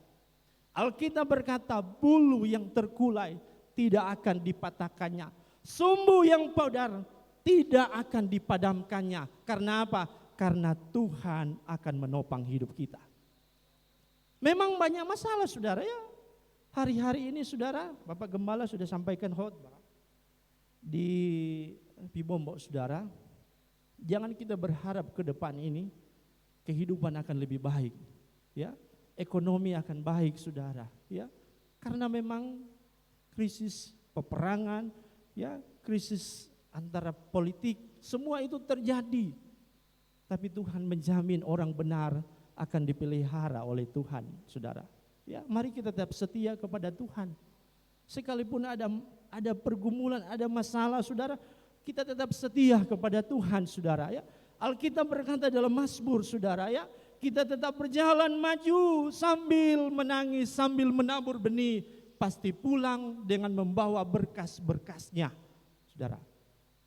Alkitab berkata, bulu yang terkulai tidak akan dipatahkannya, sumbu yang pudar tidak akan dipadamkannya. Karena apa? Karena Tuhan akan menopang hidup kita. Memang banyak masalah, saudara, ya. Hari-hari ini, saudara, Bapak Gembala sudah sampaikan khotbah di Pibombok, saudara. Jangan kita berharap ke depan ini kehidupan akan lebih baik, ya. Ekonomi akan baik, saudara, ya. Karena memang krisis peperangan, ya, krisis antara politik, semua itu terjadi. Tapi Tuhan menjamin orang benar akan dipelihara oleh Tuhan, saudara. Ya, mari kita tetap setia kepada Tuhan. Sekalipun ada pergumulan, ada masalah, saudara, kita tetap setia kepada Tuhan, saudara, ya. Alkitab berkata dalam Mazmur, saudara, ya, kita tetap berjalan maju sambil menangis, sambil menabur benih, pasti pulang dengan membawa berkas-berkasnya, saudara.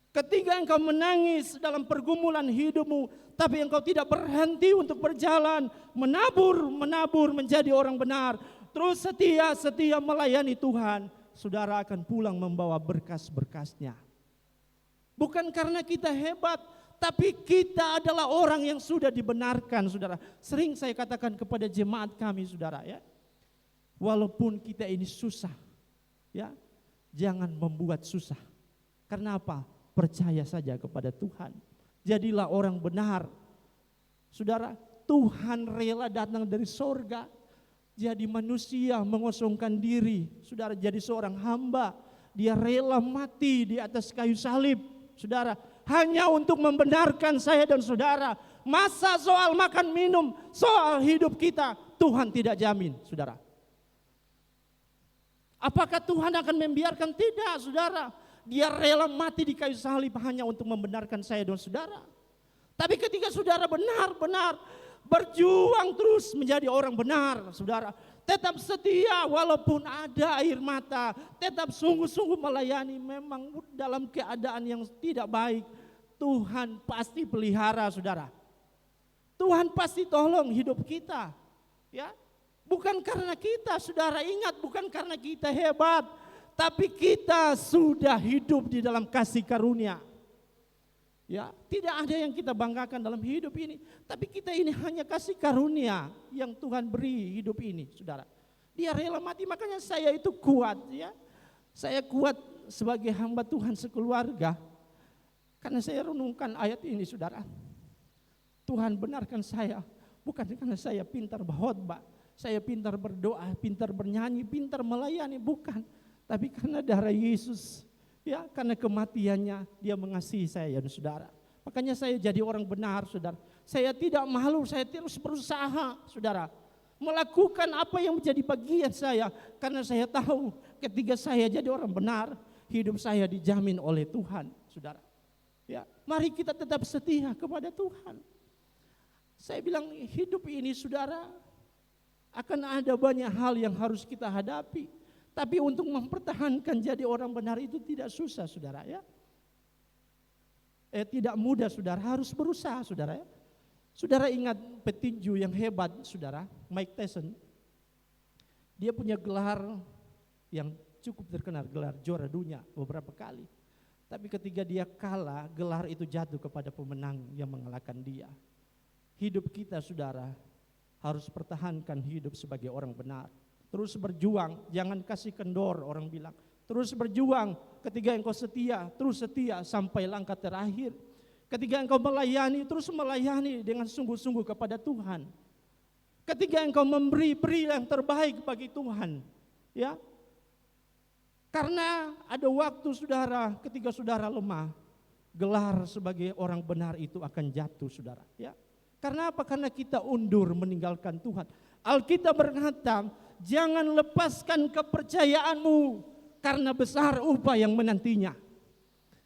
Ketika engkau menangis dalam pergumulan hidupmu, tapi engkau tidak berhenti untuk berjalan, menabur menjadi orang benar, terus setia melayani Tuhan, saudara akan pulang membawa berkas-berkasnya. Bukan karena kita hebat, tapi kita adalah orang yang sudah dibenarkan, saudara. Sering saya katakan kepada jemaat kami, saudara, ya, walaupun kita ini susah, ya, jangan membuat susah. Karena apa? Percaya saja kepada Tuhan. Jadilah orang benar, saudara. Tuhan rela datang dari sorga, jadi manusia, mengosongkan diri, saudara, jadi seorang hamba. Dia rela mati di atas kayu salib, saudara, hanya untuk membenarkan saya dan saudara. Masa soal makan minum, soal hidup kita, Tuhan tidak jamin, saudara. Apakah Tuhan akan membiarkan? Tidak, saudara. Dia rela mati di kayu salib hanya untuk membenarkan saya dan saudara. Tapi ketika saudara benar-benar berjuang terus menjadi orang benar, saudara, tetap setia walaupun ada air mata, tetap sungguh-sungguh melayani, memang dalam keadaan yang tidak baik, Tuhan pasti pelihara, saudara. Tuhan pasti tolong hidup kita, ya. Bukan karena kita, saudara, ingat, bukan karena kita hebat, tapi kita sudah hidup di dalam kasih karunia. Ya, tidak ada yang kita banggakan dalam hidup ini, tapi kita ini hanya kasih karunia yang Tuhan beri hidup ini, saudara. Dia rela mati, makanya saya itu kuat, ya. Saya kuat sebagai hamba Tuhan sekeluarga, karena saya renungkan ayat ini, saudara. Tuhan benarkan saya, bukan karena saya pintar berkhotbah, saya pintar berdoa, pintar bernyanyi, pintar melayani, bukan. Tapi karena darah Yesus, ya, karena kematiannya dia mengasihi saya dan saudara. Makanya saya jadi orang benar, saudara. Saya tidak malu, saya terus berusaha, saudara. melakukan apa yang menjadi bagian saya, karena saya tahu ketika saya jadi orang benar, hidup saya dijamin oleh Tuhan, saudara. Ya, mari kita tetap setia kepada Tuhan. Saya bilang hidup ini, saudara, akan ada banyak hal yang harus kita hadapi. Tapi untuk mempertahankan jadi orang benar itu tidak susah, saudara, ya. Tidak mudah, saudara, harus berusaha, saudara, ya. Saudara ingat petinju yang hebat, saudara, Mike Tyson. Dia punya gelar yang cukup terkenal, gelar juara dunia beberapa kali. Tapi ketika dia kalah, gelar itu jatuh kepada pemenang yang mengalahkan dia. Hidup kita, saudara, harus pertahankan hidup sebagai orang benar. Terus berjuang, jangan kasih kendor, orang bilang. Terus berjuang, ketika engkau setia, terus setia sampai langkah terakhir. Ketika engkau melayani, terus melayani dengan sungguh-sungguh kepada Tuhan. Ketika engkau memberi, beri yang terbaik bagi Tuhan. Ya, karena ada waktu, saudara, ketika saudara lemah, gelar sebagai orang benar itu akan jatuh, saudara. Ya, karena apa? Karena kita undur meninggalkan Tuhan. Alkitab berkata, jangan lepaskan kepercayaanmu, karena besar upah yang menantinya.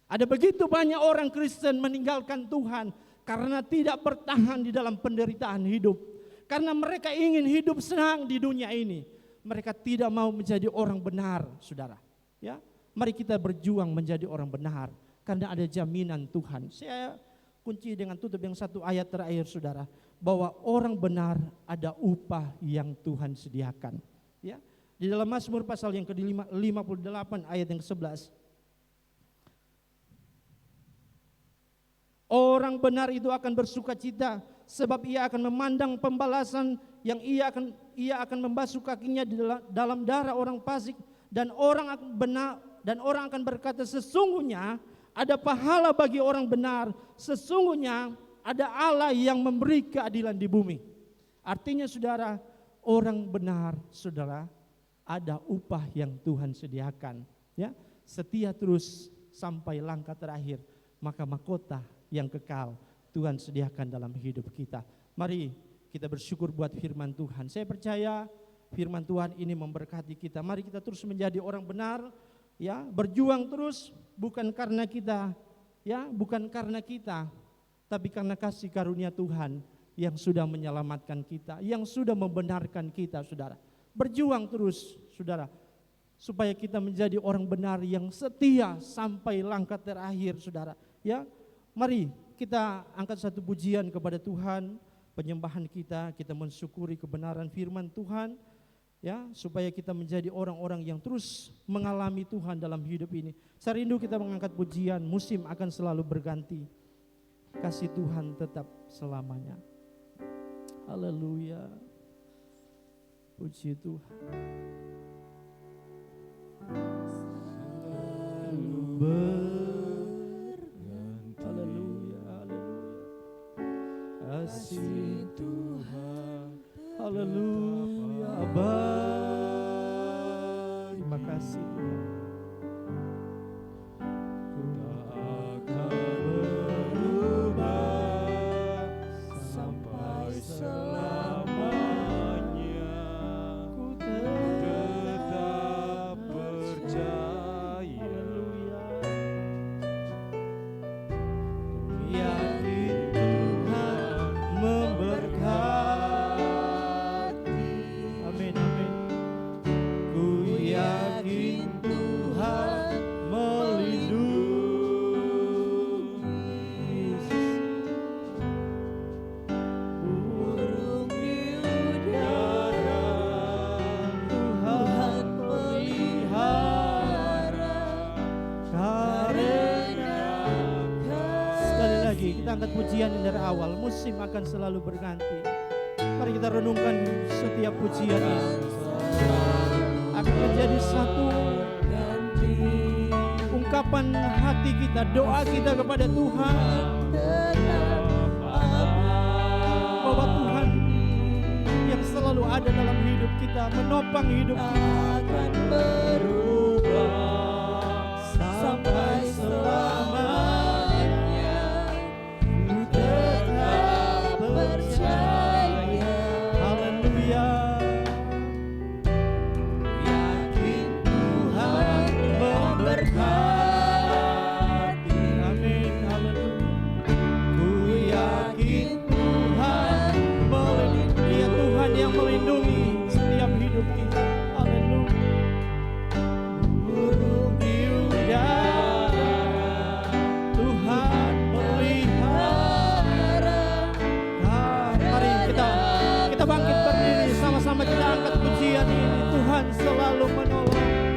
Ada begitu banyak orang Kristen meninggalkan Tuhan karena tidak bertahan di dalam penderitaan hidup. Karena mereka ingin hidup senang di dunia ini. Mereka tidak mau menjadi orang benar, saudara. Ya, mari kita berjuang menjadi orang benar karena ada jaminan Tuhan. Saya kunci dengan tutup yang satu ayat terakhir, saudara, bahwa orang benar ada upah yang Tuhan sediakan. Ya, di dalam Mazmur pasal yang ke-58 ayat yang ke-11. Orang benar itu akan bersukacita sebab ia akan memandang pembalasan yang ia akan membasuh kakinya di dalam darah orang fasik, dan orang akan berkata, sesungguhnya ada pahala bagi orang benar, sesungguhnya ada Allah yang memberi keadilan di bumi. Artinya, saudara, orang benar, saudara, ada upah yang Tuhan sediakan. Ya, setia terus sampai langkah terakhir, maka mahkota yang kekal Tuhan sediakan dalam hidup kita. Mari kita bersyukur buat firman Tuhan. Saya percaya firman Tuhan ini memberkati kita. Mari kita terus menjadi orang benar, ya, berjuang terus, bukan karena kita, ya, bukan karena kita, tapi karena kasih karunia Tuhan yang sudah menyelamatkan kita, yang sudah membenarkan kita, saudara. Berjuang terus, saudara, supaya kita menjadi orang benar yang setia sampai langkah terakhir, saudara. Ya, mari kita angkat satu pujian kepada Tuhan, penyembahan kita mensyukuri kebenaran firman Tuhan, ya, supaya kita menjadi orang-orang yang terus mengalami Tuhan dalam hidup ini. Saya rindu kita mengangkat pujian, musim akan selalu berganti, kasih Tuhan tetap selamanya. Haleluya, puji Tuhan. Kasih Tuhan, haleluya, Abah, terima kasih Tuhan. Tak akan berubah sampai selamanya, ku tetap percaya, yakin Tuhan memberkati. Amin, amin. Ku yakin Tuhan melindungi. Burung di udara Tuhan pelihara, karena sekali lagi kita angkat pujian dari awal, musim akan selalu berganti. Mari kita renungkan setiap pujian ini akan menjadi satu ungkapan hati kita, doa kita kepada Tuhan, bahwa Tuhan yang selalu ada dalam hidup kita, menopang hidup kita, akan berubah sampai selamanya. Ku tetap percaya. Haleluya. pujian ini. Tuhan selalu menolong.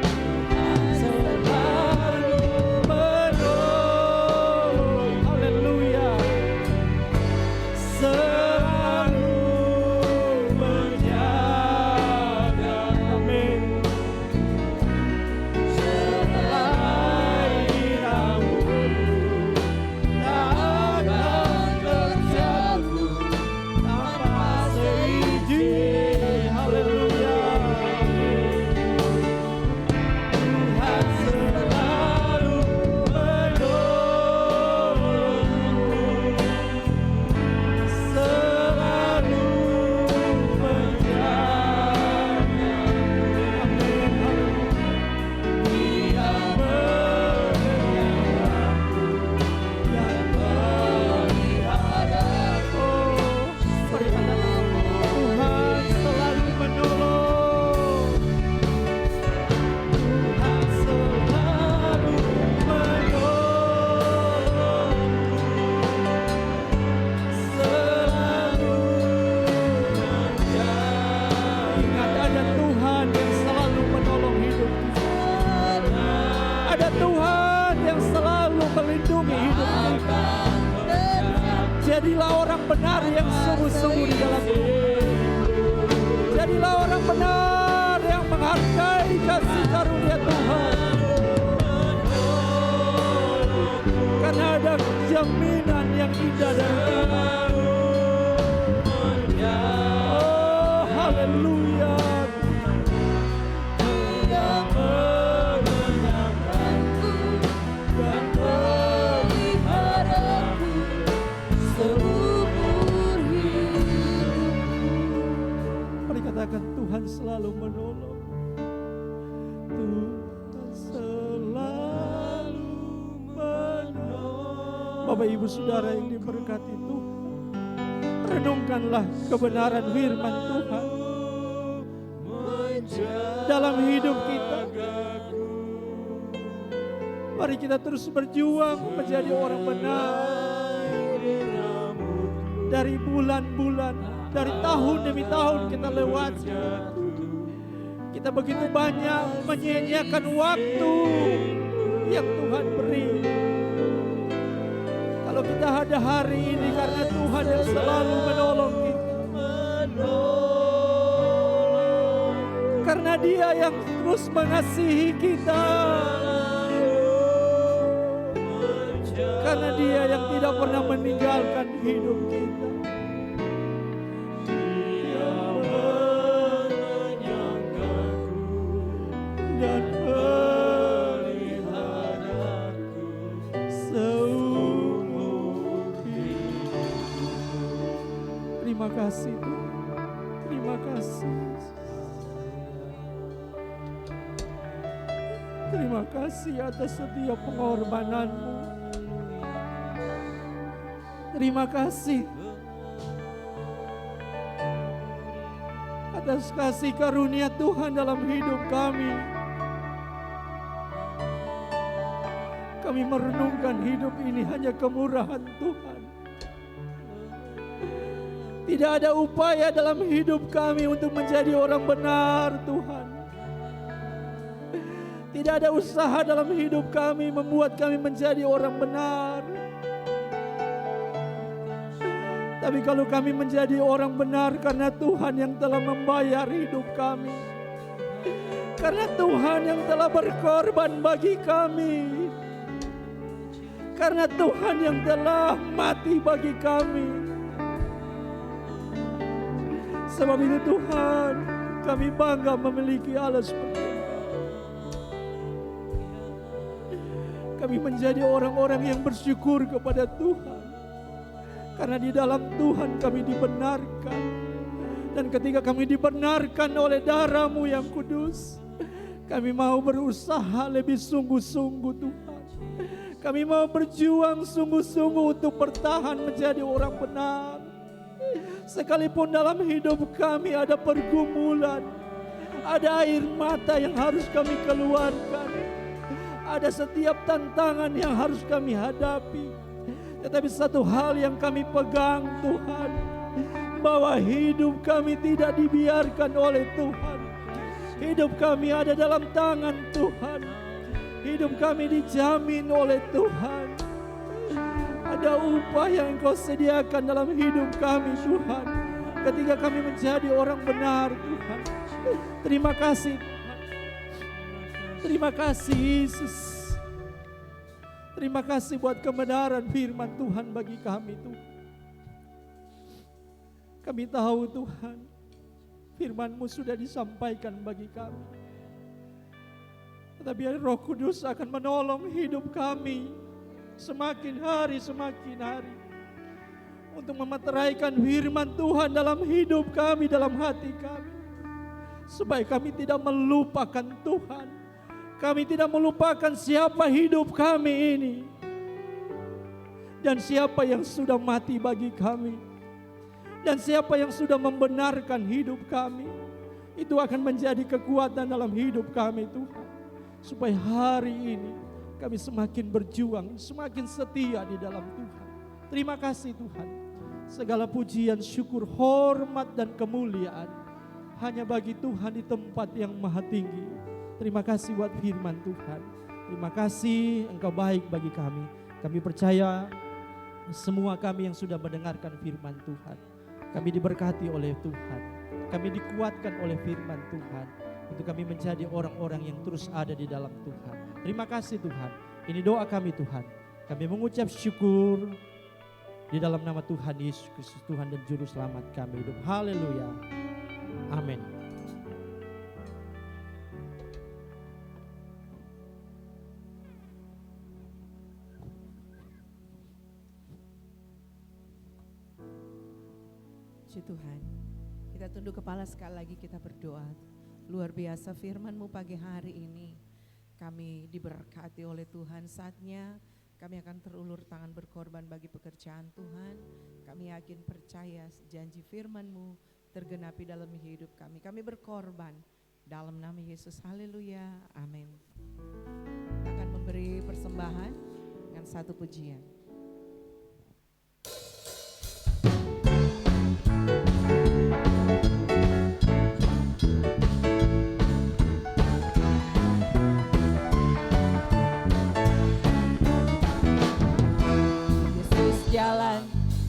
Selalu menolong. Haleluya. Selalu menjaga. Amin. Selai rambutmu takkan terjatuh tanpa seizin. Haleluya. Tuhan selalu menolongmu, selalu menjaga. Amin. Dia memeliharaku. Mari katakan, Tuhan selalu menolong. Tuhan selalu menolongku, selalu menjaga. Ingat, ada Tuhan yang selalu menolong hidup kita. Ada Tuhan yang selalu melindungi hidup kita. Jadilah orang benar yang sungguh-sungguh di dalam Tuhan. Jadilah orang benar yang menghargai kasih karunia Tuhan. Karena ada jaminan yang indah dari Tuhan. Oh, haleluya. Dia menyenangkanku dan memeliharaku seumur hidup. Mari katakan, Tuhan selalu menolong. Tuhan selalu menolong. Bapak Ibu Saudara yang diberkati Tuhan, renungkanlah kebenaran firman Tuhan dalam hidup kita. Mari kita terus berjuang menjadi orang benar. Dari bulan-bulan, dari tahun demi tahun kita lewati, kita begitu banyak menyia-nyiakan waktu yang Tuhan beri. Kalau kita ada hari ini karena Tuhan yang selalu menolong kita, karena Dia yang terus mengasihi kita, karena Dia yang tidak pernah meninggalkan hidup kita. Dia menyenangkanku dan memeliharaku seumur hidup. Terima kasih Tuhan. Terima kasih. Terima kasih atas setiap pengorbanan-Mu. Terima kasih atas kasih karunia Tuhan dalam hidup kami. Kami merenungkan hidup ini hanya kemurahan Tuhan. Tidak ada upaya dalam hidup kami untuk menjadi orang benar, Tuhan. Tidak ada usaha dalam hidup kami membuat kami menjadi orang benar. Tapi kalau kami menjadi orang benar karena Tuhan yang telah membayar hidup kami, karena Tuhan yang telah berkorban bagi kami, karena Tuhan yang telah mati bagi kami. Sebab itu Tuhan, kami bangga memiliki Allah seperti itu. Kami menjadi orang-orang yang bersyukur kepada Tuhan. Karena di dalam Tuhan kami dibenarkan. Dan ketika kami dibenarkan oleh darah-Mu yang kudus, kami mau berusaha lebih sungguh-sungguh Tuhan. Kami mau berjuang sungguh-sungguh untuk bertahan menjadi orang benar. Sekalipun dalam hidup kami ada pergumulan, ada air mata yang harus kami keluarkan, ada setiap tantangan yang harus kami hadapi. Tetapi satu hal yang kami pegang Tuhan, bahwa hidup kami tidak dibiarkan oleh Tuhan. Hidup kami ada dalam tangan Tuhan. Hidup kami dijamin oleh Tuhan. Ada upah yang Engkau sediakan dalam hidup kami Tuhan, ketika kami menjadi orang benar Tuhan. Terima kasih Tuhan. Terima kasih Yesus. Terima kasih buat kebenaran firman Tuhan bagi kami Tuhan. Kami tahu Tuhan, firman-Mu sudah disampaikan bagi kami. Tetapi Roh Kudus akan menolong hidup kami semakin hari untuk memeteraikan firman Tuhan dalam hidup kami, dalam hati kami, supaya kami tidak melupakan Tuhan. Kami tidak melupakan siapa hidup kami ini dan siapa yang sudah mati bagi kami dan siapa yang sudah membenarkan hidup kami. Itu akan menjadi kekuatan dalam hidup kami Tuhan, supaya hari ini kami semakin berjuang, semakin setia di dalam Tuhan. Terima kasih Tuhan. Segala pujian, syukur, hormat dan kemuliaan hanya bagi Tuhan di tempat yang maha tinggi. Terima kasih buat firman Tuhan. Terima kasih Engkau baik bagi kami. Kami percaya semua kami yang sudah mendengarkan firman Tuhan, kami diberkati oleh Tuhan. Kami dikuatkan oleh firman Tuhan, untuk kami menjadi orang-orang yang terus ada di dalam Tuhan. Terima kasih Tuhan. Ini doa kami Tuhan. Kami mengucap syukur di dalam nama Tuhan Yesus Kristus, Tuhan dan Juru Selamat kami hidup. Haleluya. Amin. Puji Tuhan. Kita tunduk kepala sekali lagi, kita berdoa. Luar biasa firman-Mu pagi hari ini. Kami diberkati oleh Tuhan. Saatnya kami akan terulur tangan berkorban bagi pekerjaan Tuhan. Kami yakin percaya janji firman-Mu tergenapi dalam hidup kami. Kami berkorban dalam nama Yesus. Haleluya. Amin. Kita akan memberi persembahan dengan satu pujian.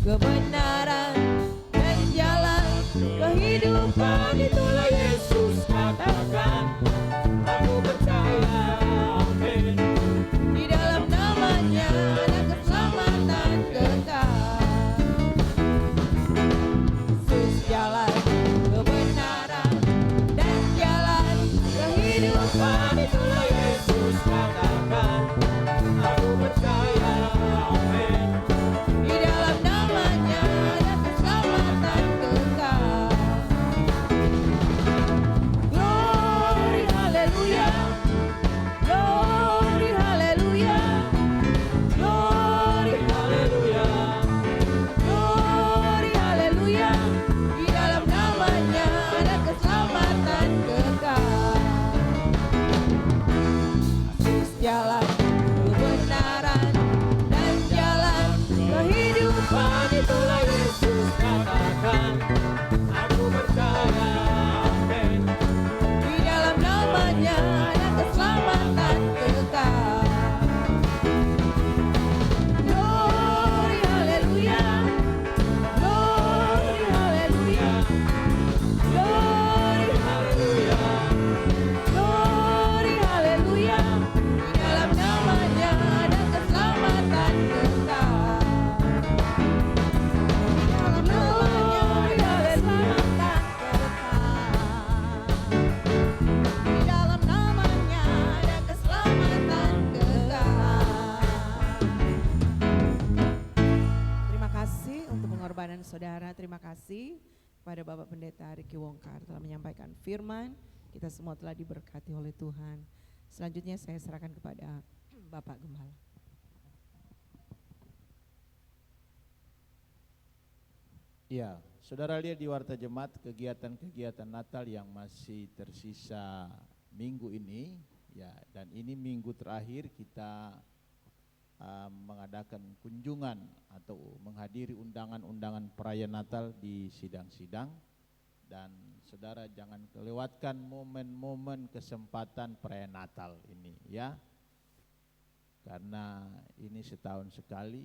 Kebenaran dan jalan kehidupan, itulah Yesus katakan. Aku percaya, amin. Di dalam namanya ada keselamatan kekal. Yesus jalan kebenaran dan jalan kehidupan, itulah Yesus katakan. Aku percaya, amin. Di dalam namanya ada keselamatan kekal. Glory haleluya, glory haleluya, glory haleluya, glory haleluya. Di dalam namanya ada keselamatan kekal. Yesus jalan kebenaran dan jalan kehidupan, itulah Yesus katakan. Aku percaya, amin. Di dalam namanya ada keselamatan kekal. Glory haleluya, glory haleluya, glory haleluya, glory haleluya. Di dalam namanya ada keselamatan kekal. Di dalam namanya ada keselamatan kekal. Terima kasih untuk pengorbanan saudara. Terima kasih kepada Bapak Pendeta Riki Wongkar telah menyampaikan firman. Kita semua telah diberkati oleh Tuhan. Selanjutnya saya serahkan kepada Bapak Gembala. Ya, saudara lihat di Warta Jemaat kegiatan-kegiatan Natal yang masih tersisa minggu ini, ya, dan ini minggu terakhir kita mengadakan kunjungan atau menghadiri undangan-undangan perayaan Natal di sidang-sidang, Dan saudara jangan kelewatkan momen-momen kesempatan perayaan Natal ini ya. Karena ini setahun sekali.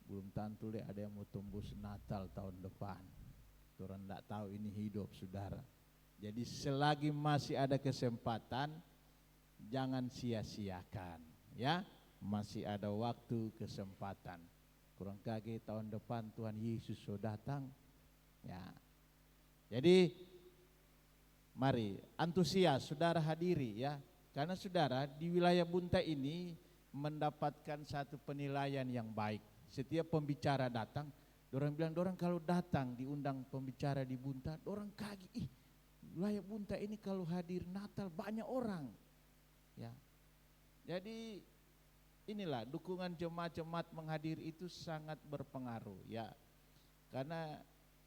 Belum tentu deh ada yang mau tembus Natal tahun depan. Orang tidak tahu ini hidup saudara. Jadi selagi masih ada kesempatan, jangan sia-siakan ya. Masih ada waktu, kesempatan. Kurang kaget tahun depan Tuhan Yesus sudah datang ya. Jadi mari antusias saudara hadiri ya. Karena saudara di wilayah Bunta ini mendapatkan satu penilaian yang baik. Setiap pembicara datang, dorang bilang dorang kalau datang diundang pembicara di Bunta, dorang kaget, wilayah Bunta ini kalau hadir Natal banyak orang. Ya. Jadi inilah dukungan jemaat-jemaat menghadiri itu sangat berpengaruh ya. Karena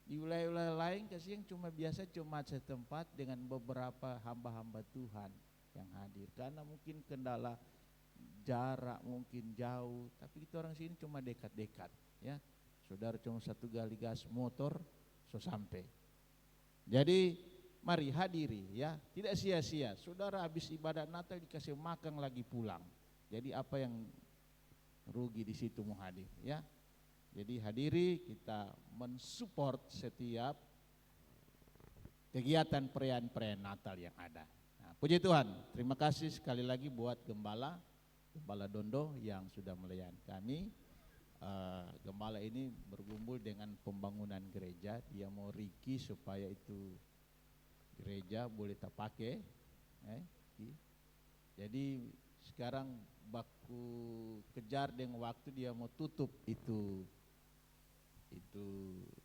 di wilayah-wilayah lain kasih yang cuma biasa jemaat setempat dengan beberapa hamba-hamba Tuhan yang hadir. Karena mungkin kendala jarak mungkin jauh, tapi kita orang sini cuma dekat-dekat ya. Saudara cuma satu kali gas motor so sampai. Jadi mari hadiri ya, tidak sia-sia. Saudara habis ibadat Natal dikasih makan lagi pulang. Jadi apa yang rugi di situ mau hadir ya. Jadi hadiri, kita mensupport setiap kegiatan perayaan Natal yang ada. Nah, puji Tuhan, terima kasih sekali lagi buat Gembala Dondo yang sudah melayani kami. Gembala ini bergumul dengan pembangunan gereja, dia mau riki supaya itu gereja boleh terpakai. Jadi sekarang baku kejar dengan waktu dia mau tutup itu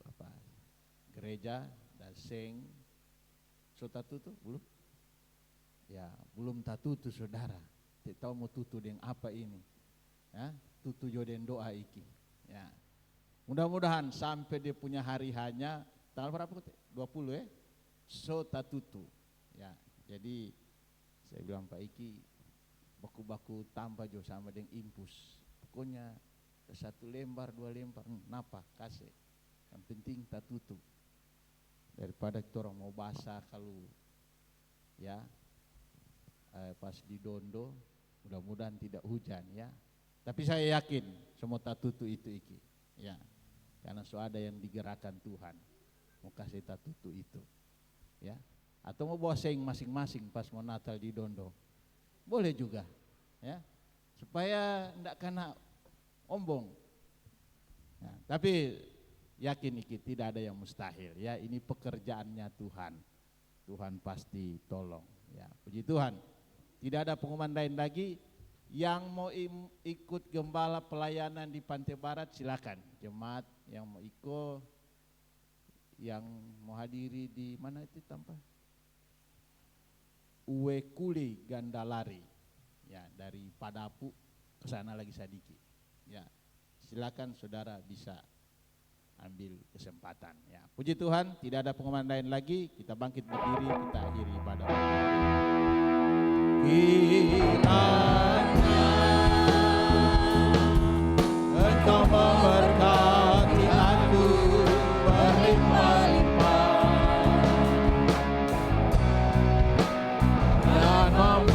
apa gereja dan seng so tutup belum ya, belum tutup saudara, tidak tahu mau tutup dengan apa ini ya, tutup joden doa iki ya. Mudah-mudahan sampai dia punya hari hanya tanggal berapa 20 ya so tutup ya. Jadi saya bilang Pak Iki baku-baku tambah jo sama dengan impus, pokoknya 1 lembar 2 lembar napa kasih, yang penting tak tutup daripada kita orang mau basah kalau ya pas di Dondo. Mudah-mudahan tidak hujan ya, tapi saya yakin semua tak tutup itu iki ya, karena so ada yang digerakkan Tuhan mau kasih tak tutup itu ya. Atau mau bawa seng masing-masing pas mau Natal di Dondo boleh juga ya, supaya tidak kena ombong. Nah, tapi yakin iki tidak ada yang mustahil ya, ini pekerjaannya Tuhan. Tuhan pasti tolong ya. Puji Tuhan. Tidak ada pengumuman lain lagi. Yang mau ikut gembala pelayanan di Pantai Barat silakan. Jemaat yang mau ikut, yang mau hadiri di mana itu tempat? Uwe Kuli Gandalari ya, dari Padapu ke sana lagi sedikit ya. Silakan saudara bisa ambil kesempatan ya. Puji Tuhan, tidak ada pengumuman lain lagi, kita bangkit berdiri, kita akhiri ibadah. Kiranya Engkau memberkati aku berlimpah-limpah dan memperluas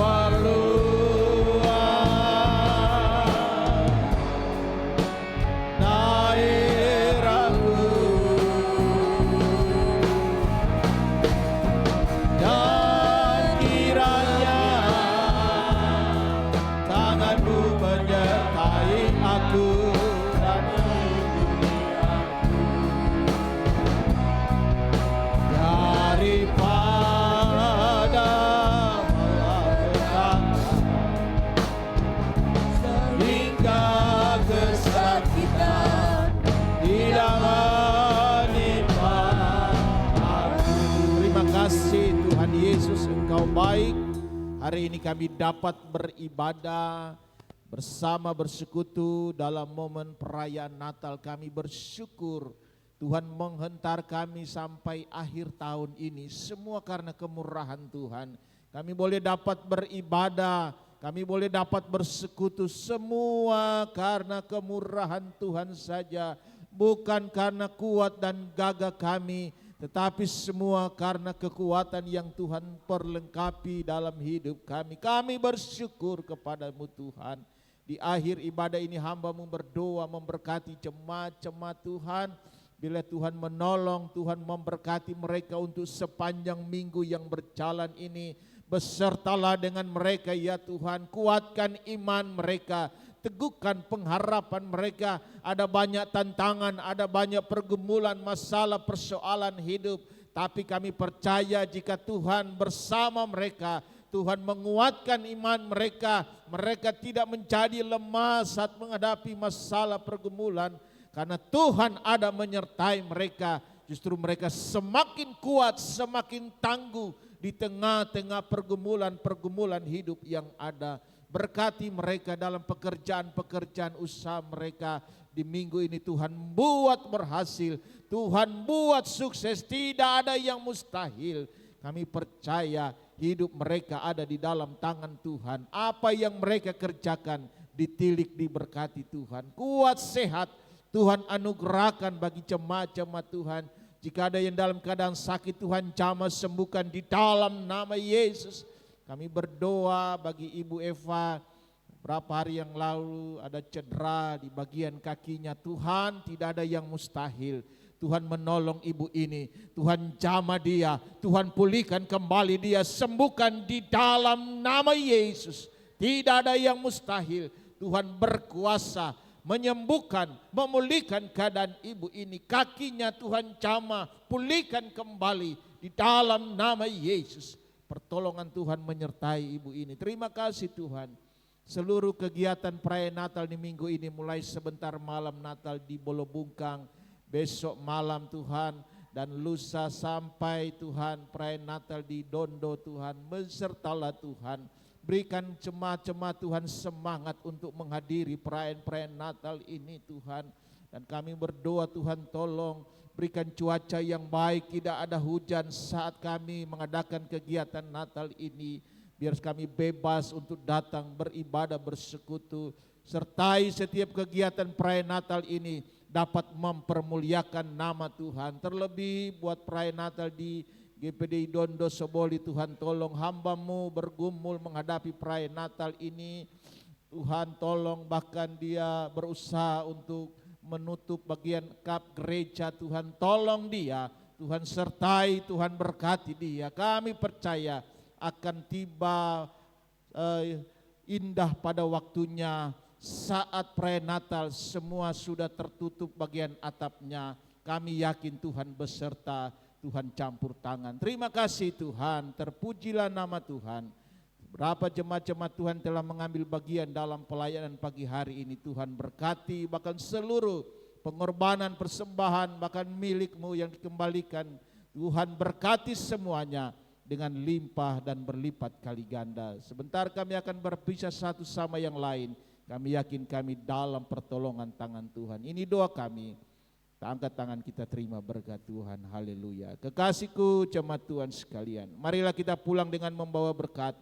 daerahku, dan kiranya tanganmu menyertai aku dan daripada malapetaka hingga kesakitan tidak menimpa aku. Terima kasih Tuhan Yesus, Engkau baik. Hari ini kami dapat beribadah bersama, bersekutu dalam momen perayaan Natal. Kami bersyukur Tuhan menghentar kami sampai akhir tahun ini, semua karena kemurahan Tuhan. Kami boleh dapat beribadah, kami boleh dapat bersekutu, semua karena kemurahan Tuhan saja. bukan karena kuat dan gagah kami, tetapi semua karena kekuatan yang Tuhan perlengkapi dalam hidup kami. Kami bersyukur kepada-Mu Tuhan. Di akhir ibadah ini hamba-Mu berdoa memberkati jemaat-jemaat Tuhan. Bila Tuhan menolong, Tuhan memberkati mereka untuk sepanjang minggu yang berjalan ini. Besertalah dengan mereka ya Tuhan, kuatkan iman mereka, teguhkan pengharapan mereka. Ada banyak tantangan, ada banyak pergumulan, masalah, persoalan hidup. Tapi kami percaya jika Tuhan bersama mereka, Tuhan menguatkan iman mereka. Mereka tidak menjadi lemah saat menghadapi masalah pergumulan. Karena Tuhan ada menyertai mereka. Justru mereka semakin kuat, semakin tangguh di tengah-tengah pergumulan-pergumulan hidup yang ada. Berkati mereka dalam pekerjaan-pekerjaan usaha mereka. Di minggu ini Tuhan buat berhasil, Tuhan buat sukses, tidak ada yang mustahil. Kami percaya hidup mereka ada di dalam tangan Tuhan. Apa yang mereka kerjakan ditilik diberkati Tuhan. Kuat sehat Tuhan anugerahkan bagi jemaat-jemaat Tuhan. Jika ada yang dalam keadaan sakit, Tuhan jamah sembuhkan di dalam nama Yesus. Kami berdoa bagi Ibu Eva. Berapa hari yang lalu ada cedera di bagian kakinya. Tuhan, tidak ada yang mustahil. Tuhan menolong ibu ini. Tuhan jamah dia. Tuhan pulihkan kembali dia. Sembuhkan di dalam nama Yesus. Tidak ada yang mustahil. Tuhan berkuasa menyembuhkan, memulihkan keadaan ibu ini. Kakinya Tuhan jamah, pulihkan kembali di dalam nama Yesus. Pertolongan Tuhan menyertai ibu ini. Terima kasih Tuhan. Seluruh kegiatan perayaan Natal di minggu ini, mulai sebentar malam Natal di Bolobungkang, besok malam Tuhan, dan lusa sampai Tuhan perayaan Natal di Dondo Tuhan. Besertalah Tuhan. Berikan jemaat-jemaat Tuhan semangat untuk menghadiri perayaan-perayaan Natal ini Tuhan. Dan kami berdoa Tuhan tolong berikan cuaca yang baik, tidak ada hujan saat kami mengadakan kegiatan Natal ini. Biar kami bebas untuk datang beribadah bersekutu. Sertai setiap kegiatan perayaan Natal ini dapat mempermuliakan nama Tuhan. Terlebih buat perayaan Natal di GPDI Dondo Soboli, Tuhan tolong hamba-Mu bergumul menghadapi perayaan Natal ini. Tuhan tolong, bahkan dia berusaha untuk menutup bagian kap gereja. Tuhan tolong dia, Tuhan sertai, Tuhan berkati dia. Kami percaya akan tiba indah pada waktunya. Saat perayaan Natal semua sudah tertutup bagian atapnya. Kami yakin Tuhan beserta, Tuhan campur tangan. Terima kasih Tuhan, terpujilah nama Tuhan. Berapa jemaat-jemaat Tuhan telah mengambil bagian dalam pelayanan pagi hari ini. Tuhan berkati bahkan seluruh pengorbanan, persembahan, bahkan milik-Mu yang dikembalikan. Tuhan berkati semuanya dengan limpah dan berlipat kali ganda. Sebentar kami akan berpisah satu sama yang lain. Kami yakin kami dalam pertolongan tangan Tuhan. Ini doa kami. Angkat tangan kita terima berkat Tuhan. Haleluya. Kekasihku jemaat Tuhan sekalian, marilah kita pulang dengan membawa berkat,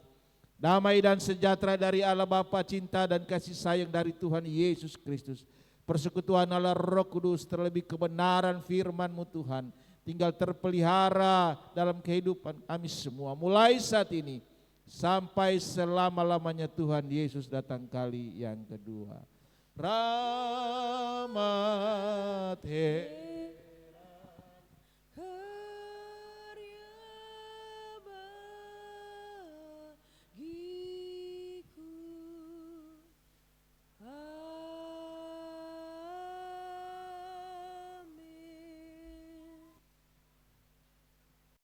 damai dan sejahtera dari Allah Bapa, cinta dan kasih sayang dari Tuhan Yesus Kristus, persekutuan Allah Roh Kudus, terlebih kebenaran firman-Mu Tuhan, tinggal terpelihara dalam kehidupan kami semua, mulai saat ini sampai selama-lamanya Tuhan Yesus datang kali yang kedua. Rahmat